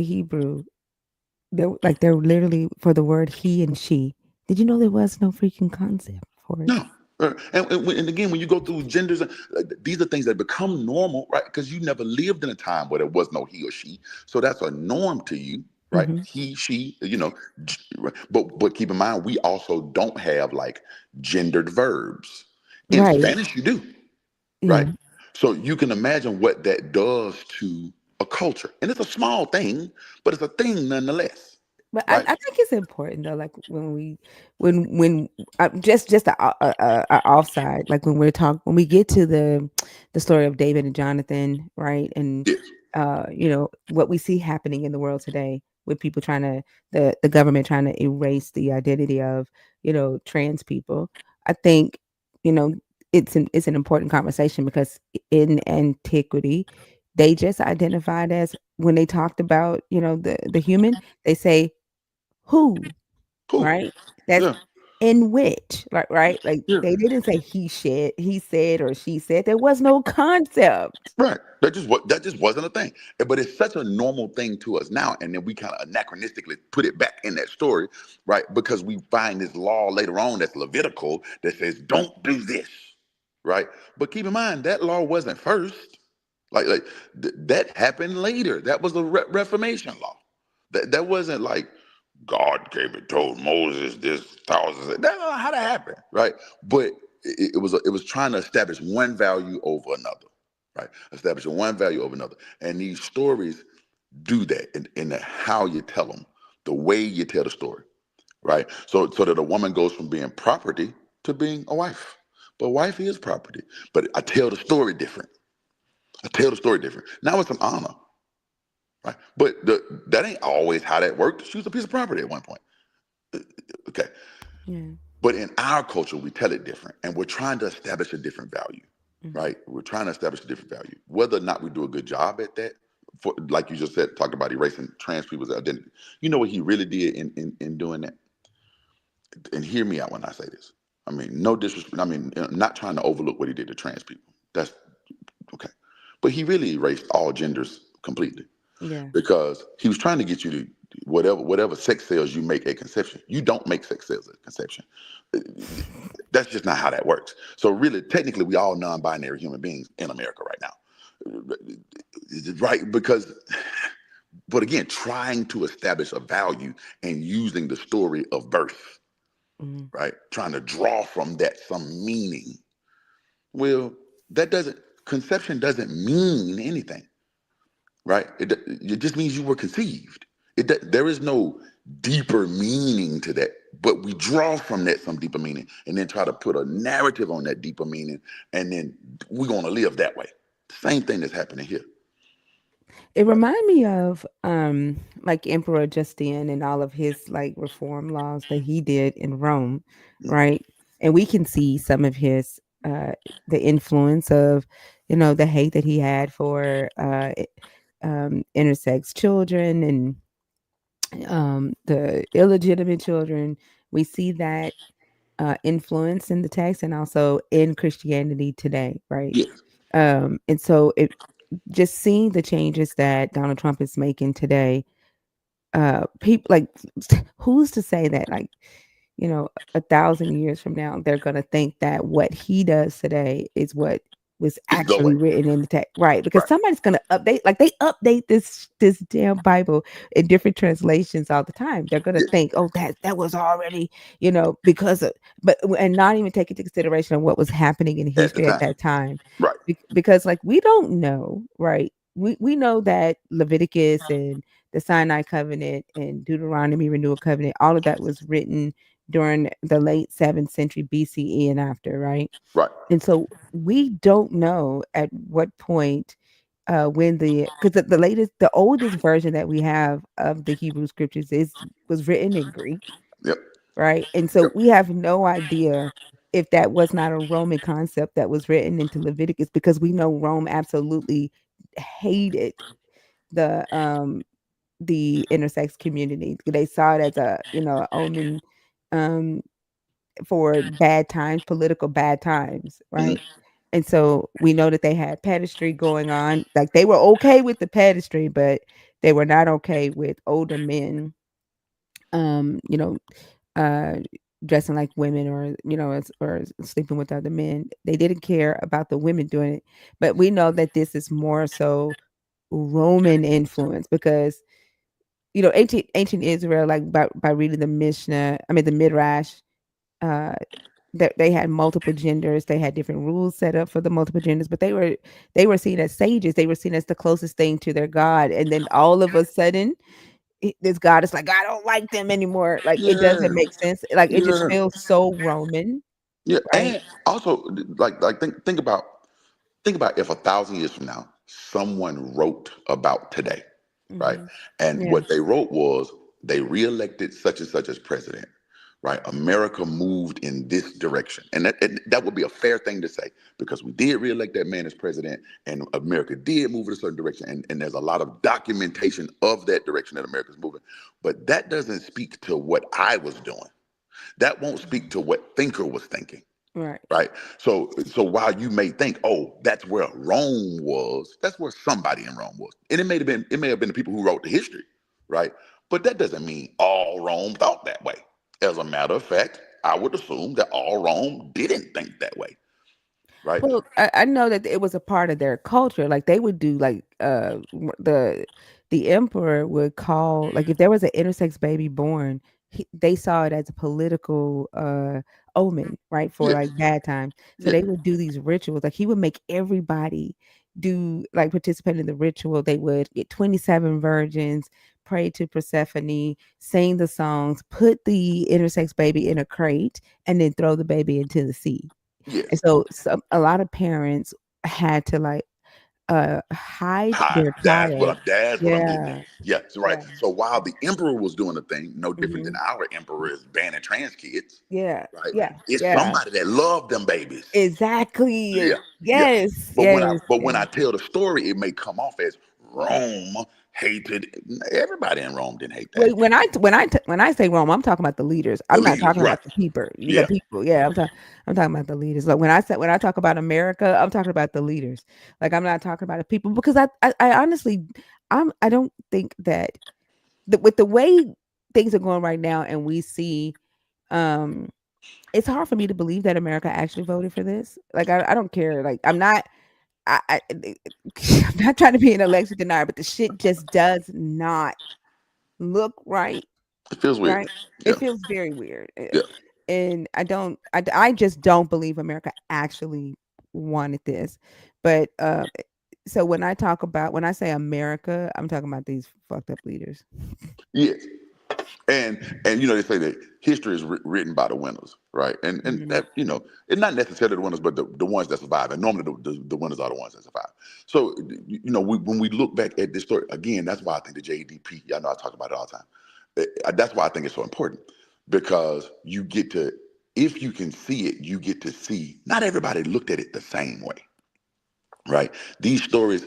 Hebrew they're literally for the word he and she. Did you know there was no freaking concept for it? No. And again, when you go through genders, like, these are things that become normal, right? Because you never lived in a time where there was no he or she, so that's a norm to you, right? Hmm. He, she, right? But keep in mind, we also don't have like gendered verbs. In Right. Spanish, you do, right? Yeah. So you can imagine what that does to a culture, and it's a small thing, but it's a thing nonetheless, But I right? think it's important though, like when just a offside, like when we get to the story of David and Jonathan, right, and Yes. what we see happening in the world today with people trying to the government trying to erase the identity of trans people. I think you know it's an important conversation because in antiquity they just identified as when they talked about the human they say who, Cool. right? That's Yeah. in which, right? Like Yeah. they didn't say he said, or she said. There was no concept. Right. That just wasn't a thing. But it's such a normal thing to us now, and then we kind of anachronistically put it back in that story, right? Because we find this law later on that's Levitical that says don't do this, right? But keep in mind that law wasn't first. That happened later. That was the Reformation law. That wasn't like God came and told Moses this thousands. That's not how that happened, right? But it was trying to establish one value over another, right? Establishing one value over another, and these stories do that in how you tell them, the way you tell the story, right? So that a woman goes from being property to being a wife. But wife is property. But I tell the story different. I tell the story different. Now it's an honor, right? But that ain't always how that worked. She was a piece of property at one point. Okay. Yeah. But in our culture, we tell it different, and we're trying to establish a different value, Mhm. right? We're trying to establish a different value. Whether or not we do a good job at that, like you just said, talked about erasing trans people's identity. You know what he really did in doing that? And hear me out when I say this. I mean, no disrespect. I mean, I'm not trying to overlook what he did to trans people. That's okay. But he really erased all genders completely Yeah. because he was trying to get you to whatever sex cells you make at conception. You don't make sex cells at conception. That's just not how that works. So really, technically, we all non-binary human beings in America right now, right? Because, but again, trying to establish a value and using the story of birth, Mhm. right? Trying to draw from that some meaning. Well, that doesn't conception doesn't mean anything, right? It just means you were conceived. There is no deeper meaning to that, but we draw from that some deeper meaning and then try to put a narrative on that deeper meaning, and then we're going to live that way. Same thing that's happening here. It reminded me of like Emperor Justinian and all of his like reform laws that he did in Rome, Mm. right? And we can see some of his the influence of the hate that he had for intersex children and the illegitimate children. We see that influence in the text and also in Christianity today, right? Yes, And so it just seeing the changes that Donald Trump is making today, people like who's to say that like 1,000 years from now they're gonna think that what he does today is what was it's the way. actually written in the text, right? Because Right. somebody's gonna update, like they update this damn Bible in different translations all the time. They're gonna Yeah. think, oh, that was already, because of, but and not even take into consideration of what was happening in At the history at time. that time, Right. because like we don't know, right? We know that Leviticus and the Sinai covenant and Deuteronomy renewal covenant, all of that was written during the late 7th century BCE and after, right? Right. And so we don't know at what point when because the oldest version that we have of the Hebrew scriptures was written in Greek, Yep. right? And so Yep. we have no idea if that was not a Roman concept that was written into Leviticus, because we know Rome absolutely hated the intersex community. They saw it as a omen um for bad times, political bad times, right? Hmm. And so we know that they had pedestry going on. Like they were okay with the pedestry, but they were not okay with older men you know, uh, dressing like women, or or sleeping with other men. They didn't care about the women doing it, but we know that this is more so Roman influence because ancient Israel, like by reading the Mishnah, I mean the Midrash, uh, that they had multiple genders, they had different rules set up for the multiple genders, but they were seen as sages, they were seen as the closest thing to their God, and then all of a sudden, this God is like, I don't like them anymore. Like it doesn't Yeah, make sense. Like it just yeah, feels so Roman, yeah. right? And also, think about if 1,000 years from now someone wrote about today, right? Hmm. And Yeah, what they wrote was they reelected such and such as president, right? America moved in this direction, and that would be a fair thing to say because we did reelect that man as president, and America did move in a certain direction, and there's a lot of documentation of that direction that America's moving. But that doesn't speak to what I was doing. That won't speak to what Thinker was thinking, right. right? So while you may think, oh, that's where Rome was, that's where somebody in Rome was, and it may have been the people who wrote the history, right? But that doesn't mean all Rome thought that way. As a matter of fact, I would assume that all Rome didn't think that way, right? Well, I know that it was a part of their culture. Like they would do like the emperor would call, like if there was an intersex baby born, they saw it as a political omen, right? For Yeah, like bad times. So yeah, they would do these rituals. Like he would make everybody do like participate in the ritual. They would get 27 virgins, pray to Persephone, sing the songs, put the intersex baby in a crate, and then throw the baby into the sea. yes. And so a lot of parents had to, like, hide Hi, their that's what child. I'm getting at. Yeah, Yeah, so right. yeah, So while the emperor was doing a thing no different than mhm. our emperor is banning trans kids, Yeah, right? yeah, It's yeah. somebody that loved them babies. Exactly. Yeah, yeah. Yes, But when I yes, but when yes. I tell the story, it may come off as Rome hated. Everybody in Rome didn't hate that. Wait, when I say Rome, I'm talking about the leaders. The I'm not leaders, talking right? about the people. The Yeah, people, yeah, I'm talking about the leaders. Like when I talk about America, I'm talking about the leaders. Like I'm not talking about the people because I honestly, I don't think that with the way things are going right now, and we see, um, it's hard for me to believe that America actually voted for this. Like I don't care. Like I'm not. I'm not trying to be an election denier, but the shit just does not look right. it feels weird. Right? Yeah, It feels very weird, yeah, and I just don't believe America actually wanted this. But, so when I say America, I'm talking about these fucked up leaders. yes. And they say that history is written by the winners, right? And Mhm, that it's not necessarily the winners, but the ones that survive. And normally the winners are the ones that survive. So when we look back at this story again, that's why I think the JDP. Y'all know I talk about it all the time. That's why I think it's so important because you get to, if you can see it, you get to see. Not everybody looked at it the same way, right? These stories,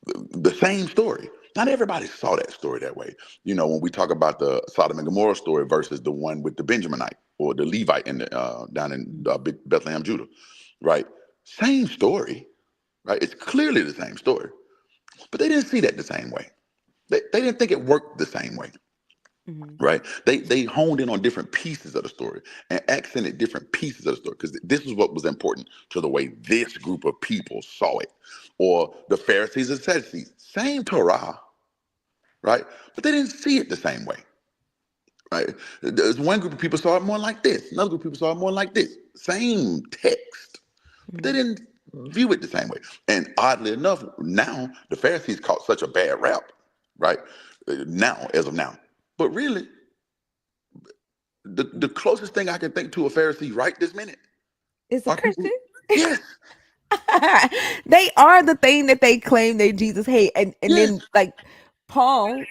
the same story. Not everybody saw that story that way. When we talk about the Sodom and Gomorrah story versus the one with the Benjaminite or the Levite down in mhm, Bethlehem, Judah, right? Same story, right? It's clearly the same story, but they didn't see that the same way. They didn't think it worked the same way, mhm, right? They honed in on different pieces of the story and accented different pieces of the story because this is what was important to the way this group of people saw it. Or the Pharisees and Sadducees, same Torah, right? But they didn't see it the same way, right? There's one group of people saw it more like this, another group of people saw it more like this. Same text, but they mhm. didn't view it the same way. And oddly enough, now the Pharisees caught such a bad rap, right? Now, as of now. But really, the closest thing I can think to a Pharisee right this minute Is a are people Christian. who, yes, They are the thing that they claim that Jesus hate, and yes, then like Paul,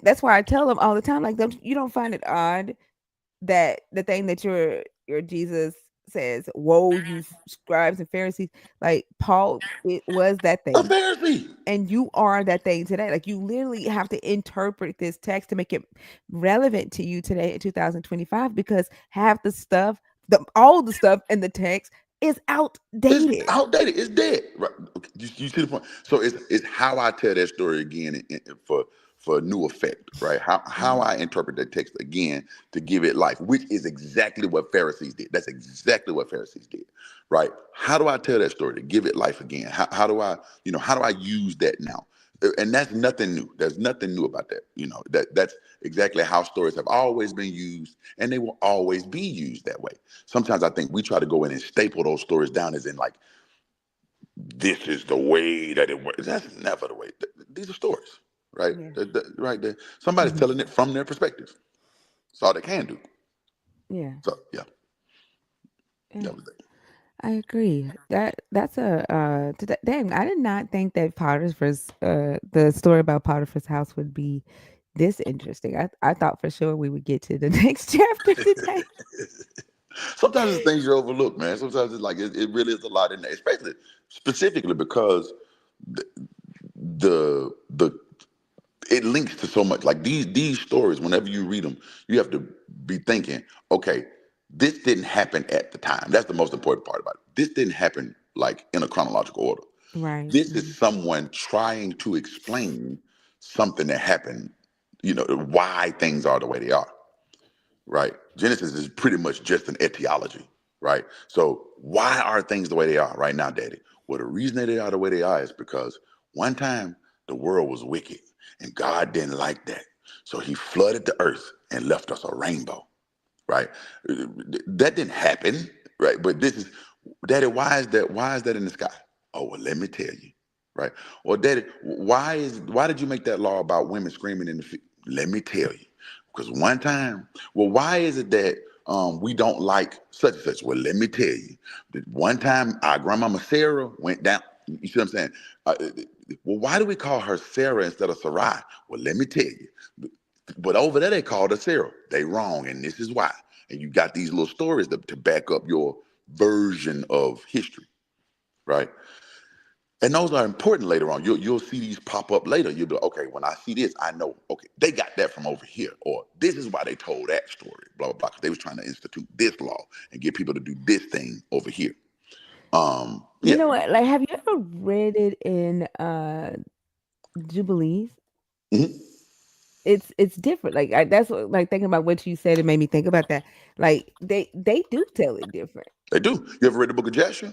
that's why I tell them all the time, like, you don't find it odd that the thing that your Jesus says, "Woe, you scribes and Pharisees," like Paul, it was that a thing, Pharisee. and you are that thing today. Like you literally have to interpret this text to make it relevant to you today in 2025 because half the stuff, all the stuff in the text is It's outdated. outdated. It's dead. Right? Okay, you see the point. So it's how I tell that story again for for new effect, right? How Mhm. I interpret that text again to give it life, which is exactly what Pharisees did. That's exactly what Pharisees did, right? How do I tell that story to give it life again? How do I, how do I use that now? And that's nothing new. There's nothing new about that. That's exactly how stories have always been used, and they will always be used that way. Sometimes I think we try to go in and staple those stories down as in like this is the way that it works. That's never the way. These are stories, right? Yeah. Right there. Somebody's Mhm. telling it from their perspective. That's all they can do. Yeah. So yeah, Yeah. that was it. I agree. That's a dang. I did not think that Potiphar's the story about Potiphar's house would be this interesting. I thought for sure we would get to the next chapter today. Sometimes it's things you overlook, man. Sometimes it's like it really is a lot in there, especially specifically because the it links to so much. Like these stories, whenever you read them, you have to be thinking, okay, this didn't happen at the time. That's the most important part about it. This didn't happen like in a chronological order. Right. This is Mhm. someone trying to explain something that happened, why things are the way they are, right? Genesis is pretty much just an etiology, right? So why are things the way they are right now, Daddy? Well, the reason that they are the way they are is because one time the world was wicked and God didn't like that. So he flooded the earth and left us a rainbow, right? That didn't happen, right? But this is, Daddy, why is that in the sky? Oh, well, let me tell you, right? Or Daddy, why did you make that law about women screaming in the field? Let me tell you. Because one time, well, why is it that we don't like such and such? Well, let me tell you. That one time our grandmama Sarah went down. You see what I'm saying? Well, why do we call her Sarah instead of Sarai? Well, let me tell you. But over there they called her Sarah. They wrong, and this is why. And you got these little stories to back up your version of history, right? And those are important later on. You'll see these pop up later. You'll be like, okay, when I see this, I know, okay, they got that from over here. Or this is why they told that story, blah, blah, blah. Because they was trying to institute this law and get people to do this thing over here. You Yeah. know what? Like, have you ever read it in Jubilees? Hmm. It's different. Like that's what, like thinking about what you said. It made me think about that. Like they do tell it different. They do. You ever read the book of Jasher?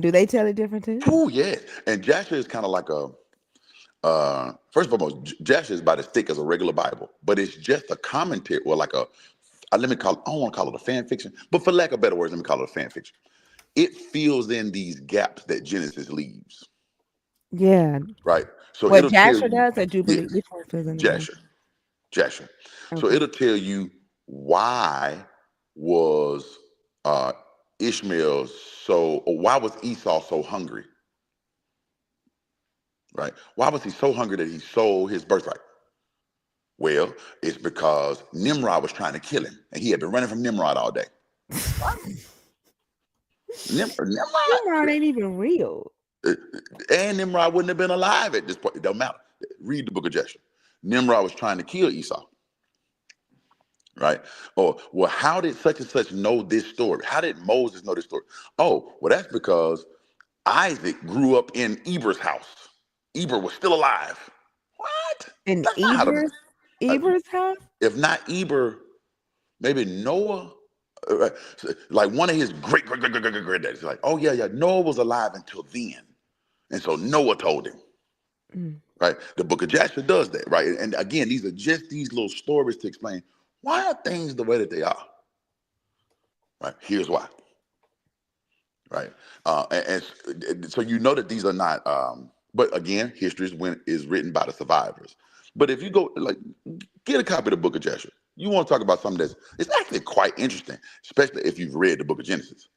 Do they tell it different too? Oh, yeah. And Jasher is kind of like first and foremost, Jasher is about as thick as a regular Bible, but it's just a commentary, or like let me call it, I don't want to call it a fan fiction, but for lack of better words, let me call it a fan fiction. It fills in these gaps that Genesis leaves, Yeah. right? So What it'll tell Jasher you, does or Jubilee? yes, Which one feels in the game? Jasher, Jasher. So Okay. it'll tell you why was uh, Ishmael or why was Esau so hungry, right? Why was he so hungry that he sold his birthright? Well, it's because Nimrod was trying to kill him, and he had been running from Nimrod all day. What? Nimrod? Nimrod ain't even real. Uh, And Nimrod wouldn't have been alive at this point. It don't matter. Read the book of Joshua. Nimrod was trying to kill Esau, right? Or, well, how did such and such know this story? How did Moses know this story? Oh, well, that's because Isaac grew up in Eber's house. Eber was still alive. What? In That's not how to. Eber's Uh, Eber's house? if not Eber, maybe Noah, like one of his great granddaddies. Like, oh yeah, yeah, Noah was alive until then, and so Noah told him. Mm. Right, the Book of Joshua does that. Right, and again, these are just these little stories to explain why are things the way that they are. Right, here's why. Right, and so you know that these are not. But again, history is written by the survivors. But if you go like get a copy of the Book of Joshua, you want to talk about something that's it's actually quite interesting, especially if you've read the Book of Genesis.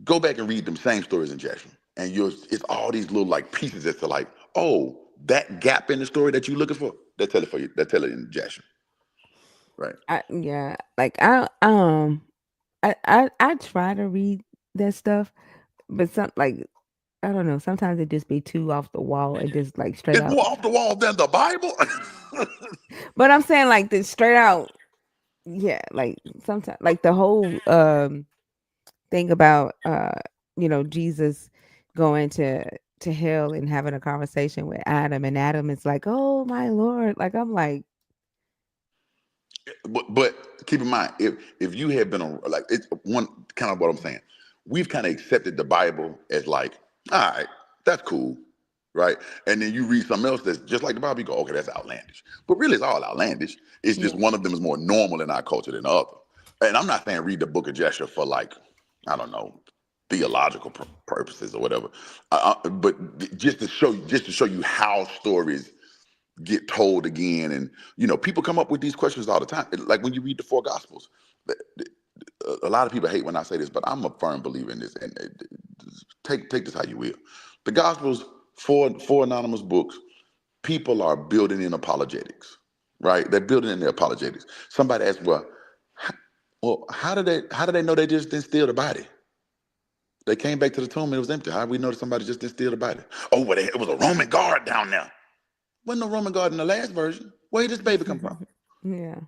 Go back and read them same stories in Jasher, and you'll it's all these little like pieces that's like, oh, that gap in the story that you're looking for, they tell it for you. They tell it in Jasher, right? Yeah, like I try to read that stuff, but some like I don't know. Sometimes it just be too off the wall and just like straight It's out. more off the wall than the Bible. But I'm saying like the straight out. Yeah, like sometimes like the whole thing about Jesus going to to hell and having a conversation with Adam, and Adam is like, "Oh my Lord!" Like I'm like, But keep in mind, if you had been on, like, it's one kind of what I'm saying. We've kind of accepted the Bible as like, all right, that's cool, right? And then you read something else that's just like the Bible, you go, okay, that's outlandish. But really, it's all outlandish. It's yeah, just one of them is more normal in our culture than the other. And I'm not saying read the Book of Joshua for, like, I don't know, theological purposes or whatever. But just to show you how stories get told again. And people come up with these questions all the time, like when you read the four gospels. A lot of people hate when I say this, but I'm a firm believer in this. And take this how you will. The gospels, four anonymous books, people are building in apologetics, right? They're building in their apologetics. Somebody asked, well, how do they know they just didn't steal the body? They came back to the tomb and it was empty. How do we know that somebody just didn't steal the body? Oh, well, it was a Roman guard down there. Wasn't no Roman guard in the last version. Where did this baby come from? yeah.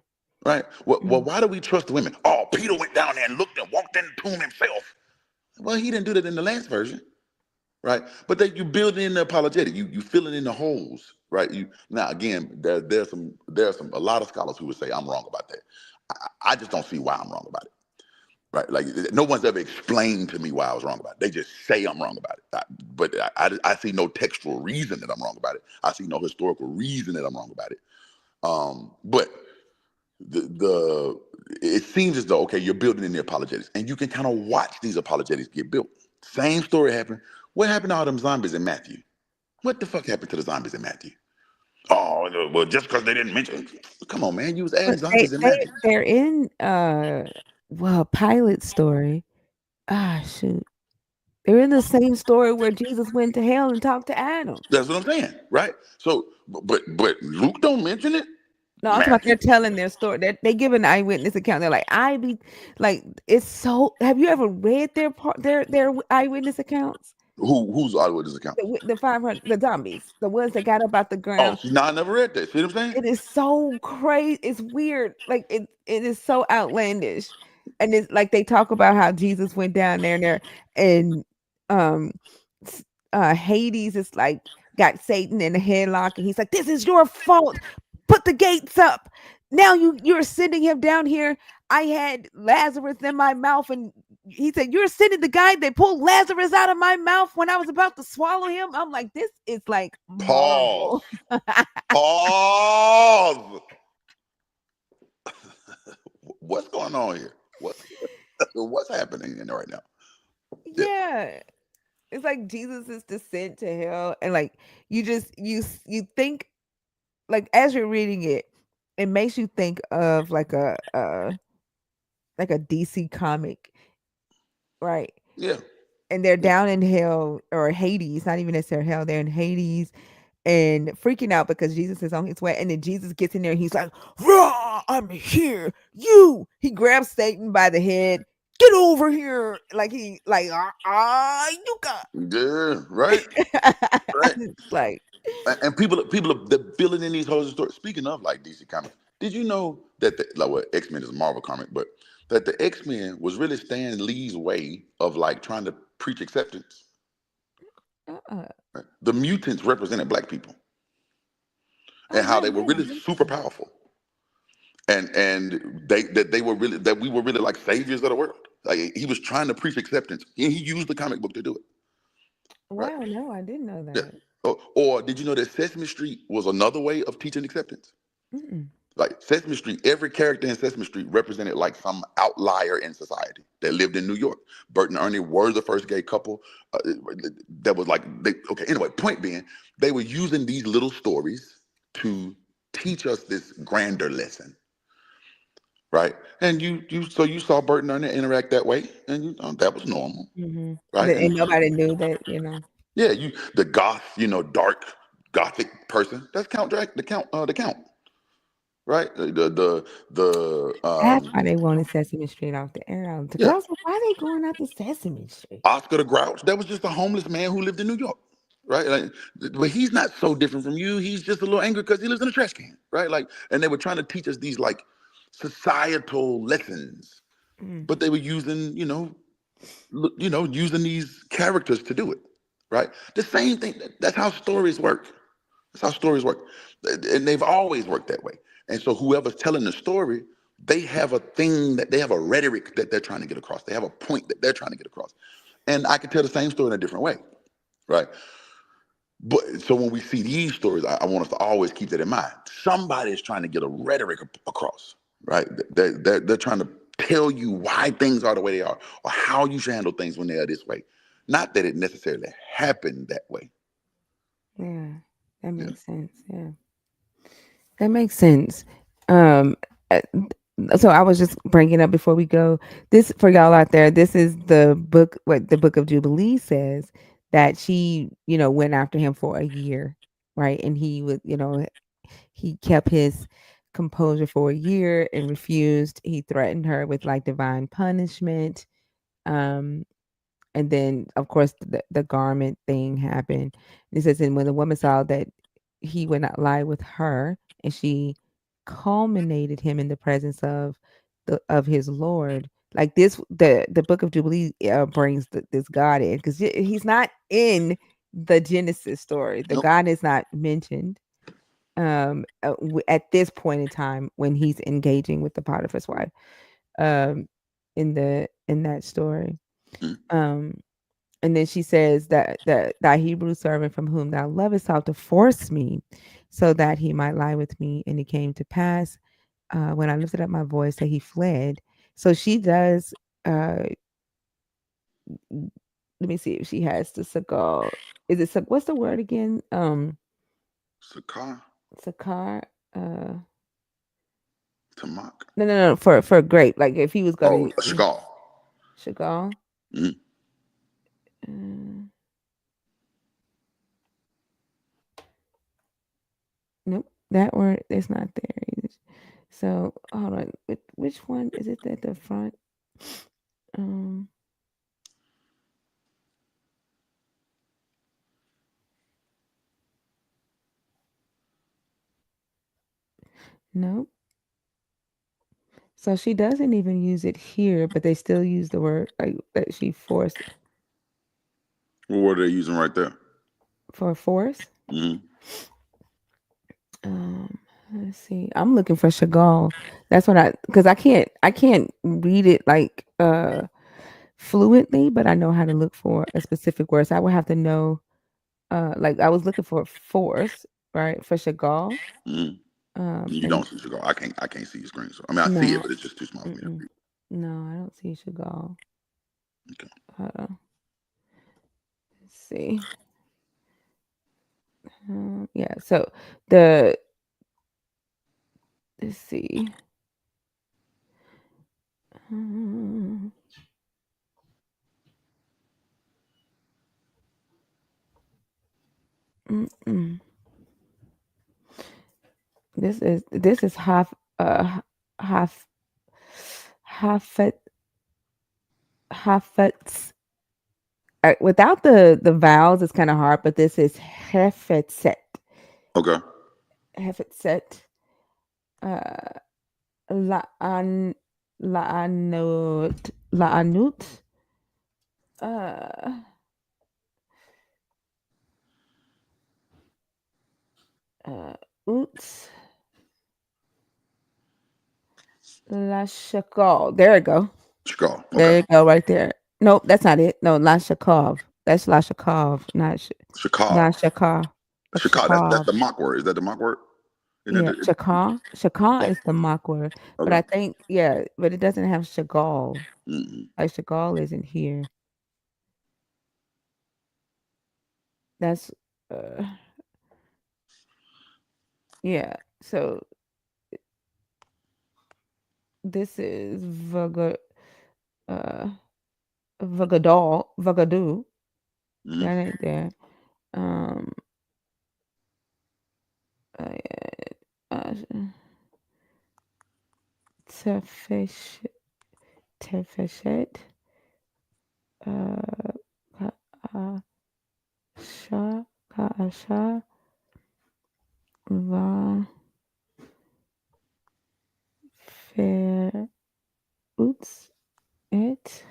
Right? Well, Mm. why do we trust women? Oh, Peter went down there and looked and walked in the tomb himself. Well, he didn't do that in the last version, right? But you build in the apologetic. You fill it in the holes, right? You now again, there's a lot of scholars who would say I'm wrong about that. I just don't see why I'm wrong about it. Right, like no one's ever explained to me why I was wrong about it. They just say I'm wrong about it. But I see no textual reason that I'm wrong about it. I see no historical reason that I'm wrong about it. But the it seems as though, okay, you're building in the apologetics, and you can kind of watch these apologetics get built. Same story happened. What happened to all them zombies in Matthew? What the fuck happened to the zombies in Matthew? Oh, well, just because they didn't mention it. Come on, man, you was adding But they zombies in they Matthew. they're in well, Pilate's story. Ah, shoot. They're in the same story where Jesus went to hell and talked to Adam. That's what I'm saying, right? So, but Luke don't mention it. No, I'm talking about Matthew. they're telling their story. They give an eyewitness account. They're like, I be like, it's so. Have you ever read their eyewitness accounts? Who's eyewitness accounts? The 500 the zombies, the ones that got up out the Oh, ground. see, now I never read that. See what I'm saying? It is so crazy. It's weird. Like it is so outlandish. And it's like they talk about how Jesus went down there and um Hades is like got Satan in a headlock and he's like, "This is your fault. Put the gates up. Now you're sending him down here. I had Lazarus in my mouth and he said, "You're sending the guy that pulled Lazarus out of my mouth when I was about to swallow him." I'm like, this is like Pause. Marvel. Pause. What's going on here? What's happening in there right now? Yeah, Yeah. It's like Jesus' descent to hell, and like you think like as you're reading it, it makes you think of like a DC comic, right? yeah, And they're yeah. down in hell or Hades, not even necessarily hell, they're in Hades and freaking out because Jesus is on his way. And then Jesus gets in there and he's like, "Rah, I'm here. He grabs Satan by the head. Get over here. Like you got Yeah, right, right. like And people are they're building in these whole stories. Speaking of like DC Comics, did you know that like what X-Men is a Marvel comic, but that the X-Men was really Stan Lee's way of like trying to preach acceptance. uh-uh. Right? The mutants represented black people Oh and how no, they were yeah, I really didn't super know that. powerful. And they were really that we were really like saviors of the world. Like he was trying to preach acceptance. And he used the comic book to do it. Right. Wow, no, I didn't know Yeah. that. Or did you know that Sesame Street was another way of teaching acceptance? Mm-mm. Like Sesame Street, every character in Sesame Street represented like some outlier in society that lived in New York. Bert and Ernie were the first gay couple. Uh, that was like okay. Anyway, point being, they were using these little stories to teach us this grander lesson, right? And you saw Bert and Ernie interact that way, and that was normal, Mhm. right? And And nobody knew that. yeah, the goth, dark gothic person. That's Count Drac, the Count, right? The That's why they wanted Sesame Street off the air. The yeah, girls, why they going out to Sesame Street? Oscar the Grouch. That was just a homeless man who lived in New York, right? Like, but he's not so different from you. He's just a little angry because he lives in a trash can, right? Like, and they were trying to teach us these like societal lessons, Mm. but they were using, using these characters to do it, right? The same thing. That's how stories work. That's how stories work, and they've always worked that way. And so whoever's telling the story, they have a thing that they have a rhetoric that they're trying to get across. They have a point that they're trying to get across. And I can tell the same story in a different way, right? But so when we see these stories, I want us to always keep that in mind. Somebody is trying to get a rhetoric across, right? They're trying to tell you why things are the way they are, or how you should handle things when they are this way. Not that it necessarily happened that way. Yeah, that Yeah. makes sense. Yeah, that makes sense. Um, uh, so I was just bringing up before we go this for y'all out there. This is the book. What the Book of Jubilee says that she, went after him for a year, right? And he was, he kept his composure for a year and refused. He threatened her with like divine punishment. Um, and then, of course, the garment thing happened. It says, and when the woman saw that he would not lie with her, and she culminated him in the presence of his Lord. Like this, the Book of Jubilee brings this God in because he's not in the Genesis story. The Nope. God is not mentioned at this point in time when he's engaging with the Potiphar's wife um in that story. Mm. Um and then she says that that Hebrew servant from whom thou lovest sought to force me so that he might lie with me. And it came to pass when I lifted up my voice that he fled. So she does uh let me see if she has the sakal. Is it what's the word again? Sakar, Sakar. Uh Tamak. no, for grape. Like if he was Oh, gonna Chagall. Chagall. Mm. Uh, nope, that word is not there either. So hold on, which one is it at the front? Um, nope. So she doesn't even use it here, but they still use the word like that she forced What word are they using right there? for force. Mm. Um, let's see. I'm looking for Chagall. That's what because I can't read it like fluently, but I know how to look for a specific word. So I would have to know like I was looking for force, right? For Chagall. Mm. You And don't see Chagall. I can't see your screen. So I mean, I see it, no, but it's just too small for me to mm-mm. read. No, I don't see Chagall. Okay. Let's see. Yeah, so the let's see. Um, mm-mm. This is half half half without the vowels it's kind of hard, but this is hefetset. Okay. Hefetset. Uh, La'an La'anut. Uh, uh, Oots. La Shakal. There you go. Chagall. Okay. There you go, right there. Nope, that's not it. No, La Shakov. That's La Shakov, Shakal. not Shakov. That's Shakal. That's Shakov. the mock word. Is that the mock word? Isn't Yeah, it? Shaka. Shaka is the mock word, but Okay. I think but it doesn't have Chagall. Mm-mm. Like Chagall isn't here. That's uh yeah. So this is uh Vagadoo. Mm-hmm. That ain't there. Um uh, Tefesh Tefeshet uh Kaasha Kaasha Va Fer Uts Et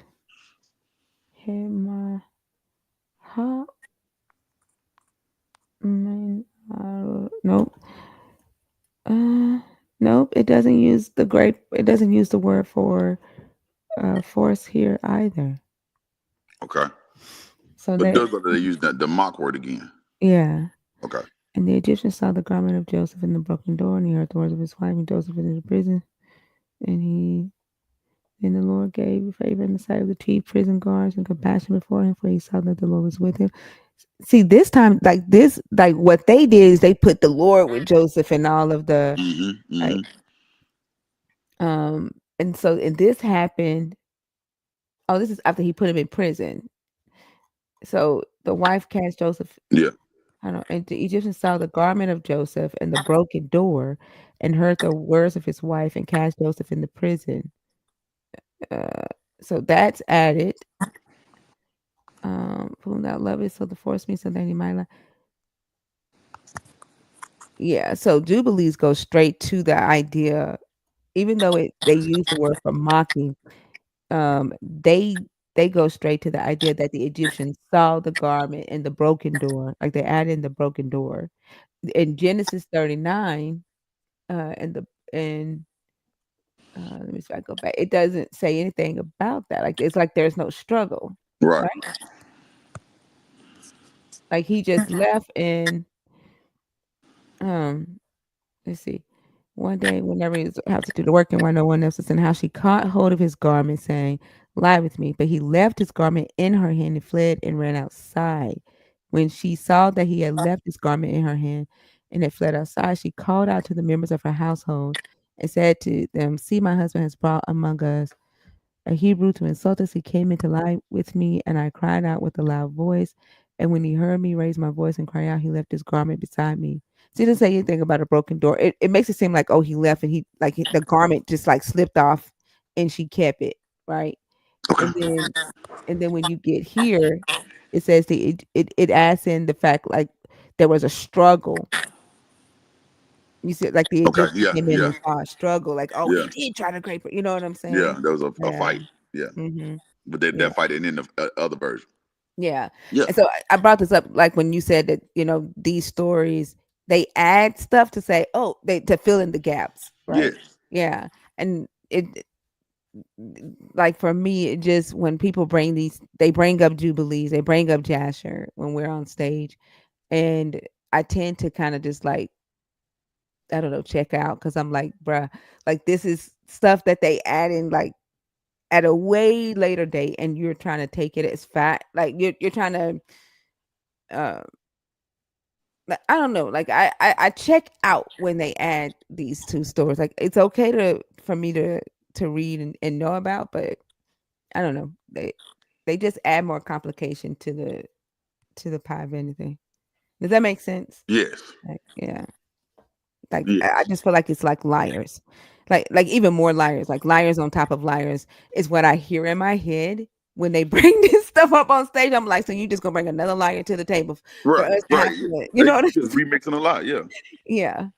Hema Ha it doesn't use the great. It doesn't use the word for force here either. Okay. So But that does they use the mock word again? yeah. Okay. And the Egyptians saw the garment of Joseph in the broken door, and he heard the words of his wife, and Joseph was in the prison. And he then the Lord gave favor in the sight of the chief prison guards and compassion before him, for he saw that the Lord was with him. See, this time, like this, like what they did is they put the Lord with Joseph and all of the Mm-hmm. like, Mm-hmm. and so and this happened. Oh, this is after he put him in prison. So the wife cast Joseph. Yeah. I don't know, and the Egyptians saw the garment of Joseph and the broken door, and heard the words of his wife, and cast Joseph in the prison. Uh, so that's added. Whom thou lovest, so the force me, so that he might. Yeah. So jubilees go straight to the idea, even though they use the word for mocking. They go straight to the idea that the Egyptians saw the garment and the broken door, like they add in the broken door in Genesis 39. And the and let me see if I go back. It doesn't say anything about that. Like it's like there's no struggle, Right. right? Like he just left and um let's see. One day, whenever he was have to do the work and while no one else was in the house, she caught hold of his garment, saying, "Lie with me." But he left his garment in her hand and fled and ran outside. When she saw that he had left his garment in her hand and had fled outside, she called out to the members of her household and said to them, "See, my husband has brought among us a Hebrew to insult us. He came in to lie with me, and I cried out with a loud voice. And when he heard me raise my voice and cry out, he left his garment beside me." So he didn't say anything about a broken door. It makes it seem like, oh, he left and the garment just like slipped off and she kept it, right? Okay. And then when you get here, it says it adds in the fact like there was a struggle. You see, like the Okay. Egyptians Yeah. came in Yeah. and saw a struggle, like, oh, Yeah. he did try to grape her. You know what I'm Yeah. saying? There was a Yeah. fight. Yeah. Mm-hmm. But Yeah. that fight didn't end the other version. Yeah. Yeah. And so I brought this up like when you said that, these stories, they add stuff to say, oh, they to fill in the gaps, right? Yes. Yeah. And it like for me, it just when people bring they bring up Jubilees, they bring up Jasher when we're on stage. And I tend to kind of just like, I don't know, check out because I'm like, bruh, like this is stuff that they add in like at a way later date, and you're trying to take it as fact. Like you're trying to uh like, I don't know, like I check out when they add these 2 stories. Like it's okay to for me to read and know about, but I don't know. They just add more complication to the pie of anything. Does that make sense? Yes. Like, yeah. Like I Yes. just feel like it's like liars. Like even more liars, like liars on top of liars is what I hear in my head when they bring this stuff up on stage. I'm like, so you just gonna bring another liar to the table for Right. us to Right. have to, you They know what I'm just saying? remixing a lot. Yeah. Yeah.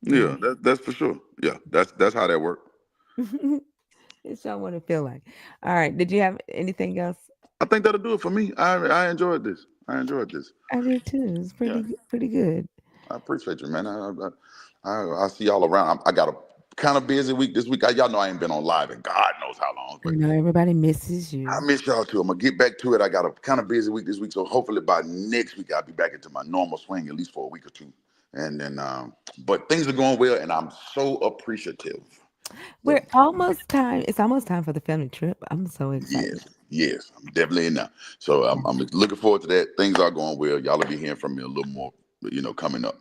Yeah. Yeah. That's for sure. Yeah. That's how that worked. It's what I want to feel like. All right. Did you have anything else? I think that'll do it for me. I enjoyed this. I enjoyed this. I did too. It's Yeah. pretty good. I appreciate you, man. I see y'all around. I got a kind of busy week this week. Y'all know I ain't been on live in God knows how long, I but know everybody misses I you. miss y'all too. I'm gonna get back to it. I got a kind of busy week this week, so hopefully by next week I'll be back into my normal swing at least for a week or two. And then, but things are going well, and I'm so appreciative. We're So almost time. It's almost time for the family trip. I'm so excited. yes, yes, I'm definitely in now. So I'm looking forward to that. Things are going well. Y'all will be hearing from me a little more, coming up.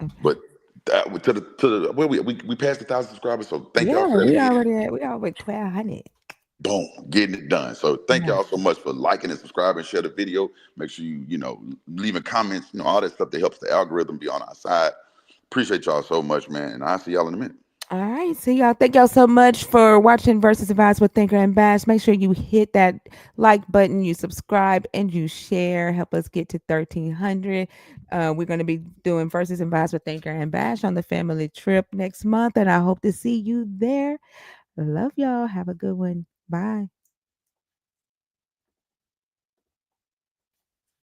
Okay. But that, to the where we passed 1,000 subscribers. So thank y'all Yeah, for that again. we already 1,200. Boom, getting it done. So thank Yeah. y'all so much for liking and subscribing, share the video. Make sure you leaving comments, all that stuff that helps the algorithm be on our side. Appreciate y'all so much, man. And I'll see y'all in a minute. All right. See y'all. Thank y'all so much for watching Versus Advice with Thinker and Bash. Make sure you hit that like button, you subscribe, and you share. Help us get to 1,300. We're going to be doing Versus Advice with Thinker and Bash on the family trip next month, and I hope to see you there. Love y'all. Have a good one. Bye.